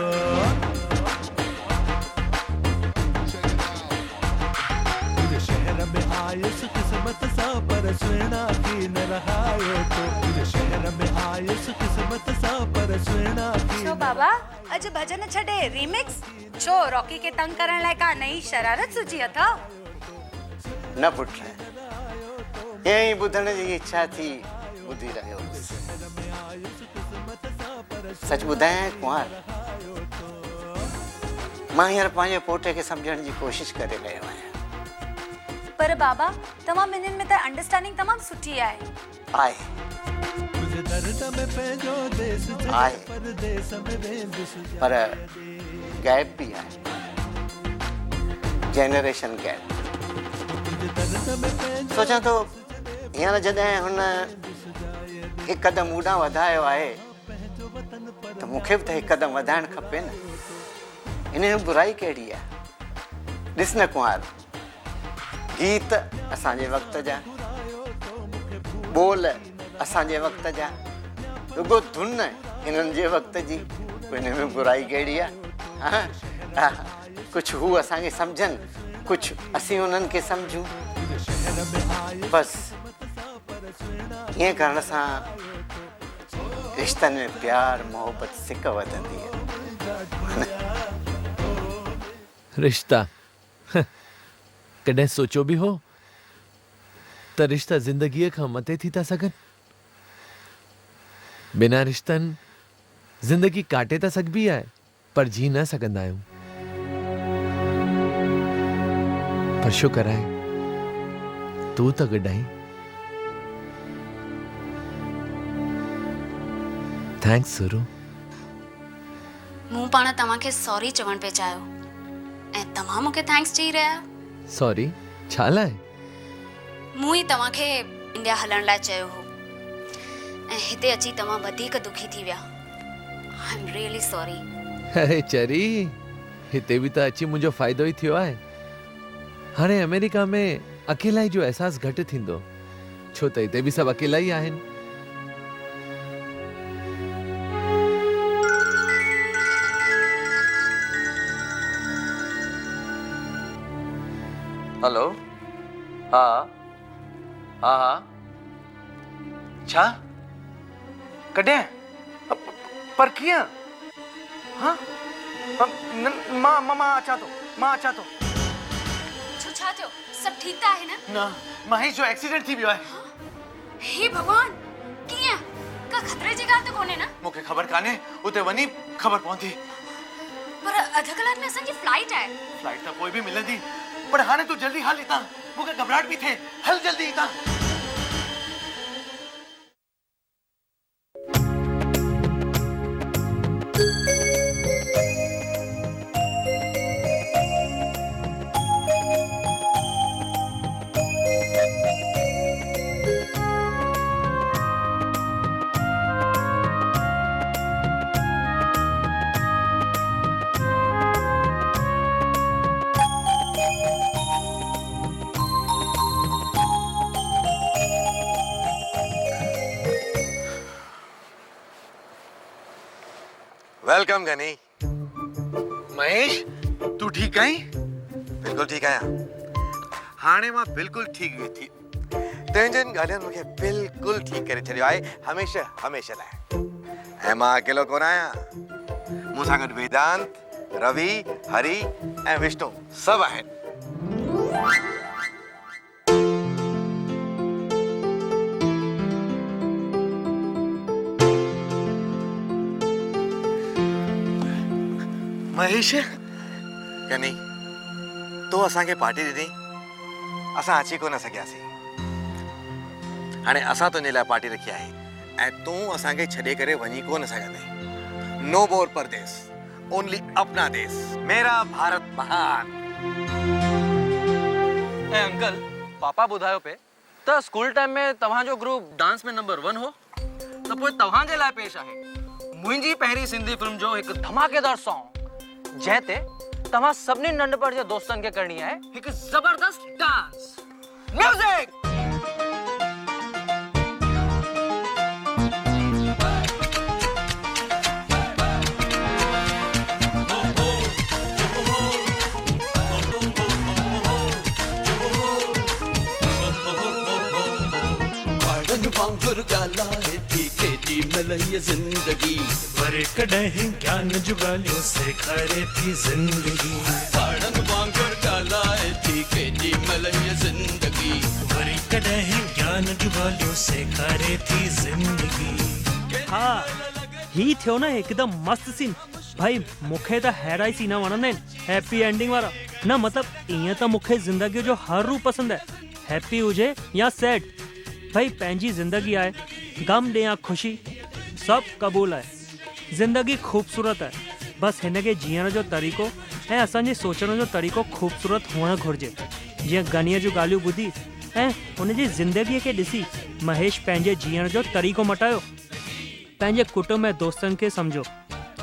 तुंहिंजे शहर में आयुसि क़िस्मत सां पर सुहिणा की न रहायो तो। तुंहिंजे शहर में आयुसि क़िस्मत सां पर सुहिणा की। छो बाबा अॼु भजन छॾे रीमिक्स? छो रॉकी खे तंग करण लाइ का नई शरारत सूची अथव? न पुट, यही ॿुधण जी इच्छा थी ॿुधी रहियो। सच ॿुधायां कुंवर, मां हींअर पंहिंजे पोटे खे सम्झण जी कोशिश करे रहियो आहियां। पर बाबा तमामु ॿिन्हिनि में त अंडरस्टैंडिंग तमामु सुठी आहे। पर गैप भी है, जनरेशन गैप। सोचा तो हींअर जॾहिं हुन हिकु क़दम ऊॾां वधायो आहे त मूंखे बि त हिकु क़दम वधाइणु खपे न। हिन में बुराई कहिड़ी आहे? ॾिस न कुंवर, गीत असांजे वक़्त जा, ॿोल असांजे वक़्त जा, रुगो धुन हिननि जे वक़्त जी। हिन में बुराई कहिड़ी आहे? कुझु हू असांखे सम्झनि, कुझु असीं उन्हनि खे सम्झूं। बसि ईअं करण सां रिश्तनि में प्यार मोहबत सिक वधंदी आहे। रिश्ता कॾहिं सोचो बि हो त रिश्ता ज़िंदगीअ खां मथे थी था सघनि? बिना रिश्तनि ज़िंदगी काटे त सघबी आहे पर जी न सघंदा आहियूं। पर शुक्र आहे तूं त गॾु आई। थैंक्स सुरू। मूं पाण तव्हांखे सॉरी चवण पे चाहियो ऐं तव्हां मूंखे थैंक्स चई रहिया आहियो। सॉरी छा लाइ? मूं ई तव्हांखे इंडिया हलण लाइ चयो हो। ऐं हिते अची तव्हां वधीक दुखी थी विया। I am really sorry. अरे चरी, हिते बि त अची मुंहिंजो फ़ाइदो ई थियो आहे। हाणे अमेरिका में अकेलाई जो एहसास घटि थींदो, छो त हिते बि सभु अकेला ई आहिनि। हेलो, हा हा हा, छा कॾहिं, पर कीअं? हाँ मां अचां थो। छो छा थियो? सभु ठीकु त आहे न? महेश जो एक्सीडेंट थी वियो आहे। हे भगवान, कीअं? का खतरे जी ॻाल्हि त कोन्हे न? मूंखे ख़बर कान्हे, उते वञी ख़बर पवंदी। पर अध कलाक में असांजी फ्लाइट आहे। फ्लाइट त कोई बि मिलंदी, पर हाणे तूं जल्दी हल हितां, मूंखे घबराहट बि थिए। हल जल्दी हितां। वेलकम गनी। महेश, तू ठीक आहीं? बिल्कुल ठीक आहियां। हाणे मां बिल्कुल ठीक थी। तुंहिंजनि ॻाल्हियुनि मूंखे बिल्कुल ठीक करे छॾियो आहे, हमेशह लाइ। ऐं मां अकेलो कोन आहियां, मूंसां गॾु वेदांत, रवि, हरी ऐं विष्णु सभु आहिनि। महेश, गनी, तो असांखे पार्टी ॾिनी, असां अची कोन सघियासीं। हाणे असां तुंहिंजे लाइ पार्टी रखी आहे ऐं तूं असांखे छॾे करे वञी कोन सघंदे। नो मोर परदेस, ओनली अपना देश, मेरा भारत महान। ऐं अंकल, पापा ॿुधायो पे त स्कूल टाइम में तव्हांजो ग्रुप डांस में नंबर 1 हो, त पोइ तव्हांजे लाइ पेश आहे मुंहिंजी पहिरीं सिंधी फिल्म जो हिकु धमाकेदार सॉन्ग, जंहिं ते तव्हां सभिनी नंढपण जे दोस्तनि खे करणी आहे हिकु ज़बरदस्त डांस। म्यूजिक। वांगुर ॻाल्हाए थी केॾी महिल हीअ ज़िंदगी, वरी कॾहिं ज्ञान जूं ॻाल्हियूं सेखारे थी ज़िंदगी। पढ़नि वांगुर ॻाल्हाए थी केॾी महिल हीअ ज़िंदगी, वरी कॾहिं ज्ञान जूं ॻाल्हियूं सेखारे थी ज़िंदगी। हा, ही थियो न हिकदमि मस्त सीन। भाई मूंखे त अहिड़ा ई सीन वणंदा आहिनि, हैप्पी एंडिंग वारा। न मतिलबु ईअं त मूंखे ज़िंदगीअ जो हर रूप पसंदि आहे, हैप्पी हुजे या सैड। भाई पंहिंजी ज़िंदगी आहे, गम ॾे या ख़ुशी, सभु क़बूल आहे। ज़िंदगी ख़ूबसूरत आहे, बसि हिनखे जीअण जो तरीक़ो ऐं असांजे सोचण जो तरीक़ो ख़ूबसूरत हुअणु घुरिजे। जीअं गनीअ जूं ॻाल्हियूं ॿुधी ऐं हुनजी ज़िंदगीअ खे ॾिसी महेश पंहिंजे जीअण जो तरीक़ो मटायो। पंहिंजे कुटुंब ऐं दोस्तनि खे सम्झो।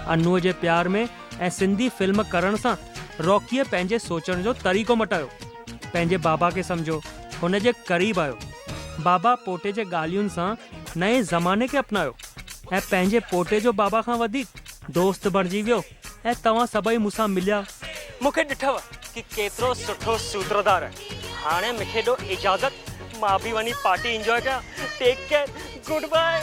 अनूअ जे प्यार में ऐं सिंधी फिल्म करण सां रॉकीअ पंहिंजे सोचण जो तरीक़ो मटायो। पंहिंजे बाबा खे सम्झो, हुनजे क़रीब आयो। बाबा पोटे जे ॻाल्हियुनि सां नए ज़माने खे अपनायो ऐं पंहिंजे पोटे जो बाबा खां वधीक दोस्त बणिजी वियो ऐं तव्हां सभई मूंसां मिलिया। मूंखे ॾिठव कि केतिरो सुठो सूत्रधार आहे। हाणे मूंखे ॾियो इजाज़त, मां बि वञी पार्टी इंजॉय कयां। Take care, good bye.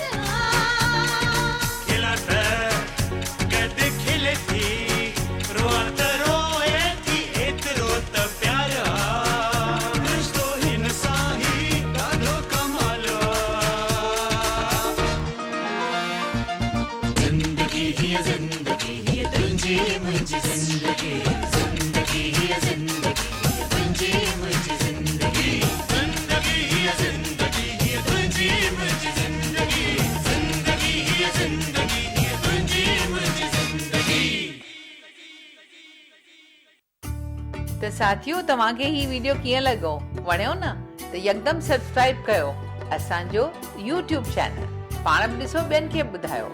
त साथियों, तव्हांखे ही वीडियो कीअं लॻो? वणियो न? त यकदम सब्सक्राइब कयो असांजो YouTube चैनल। पाण बि ॾिसो ॿियनि खे बि ॿुधायो।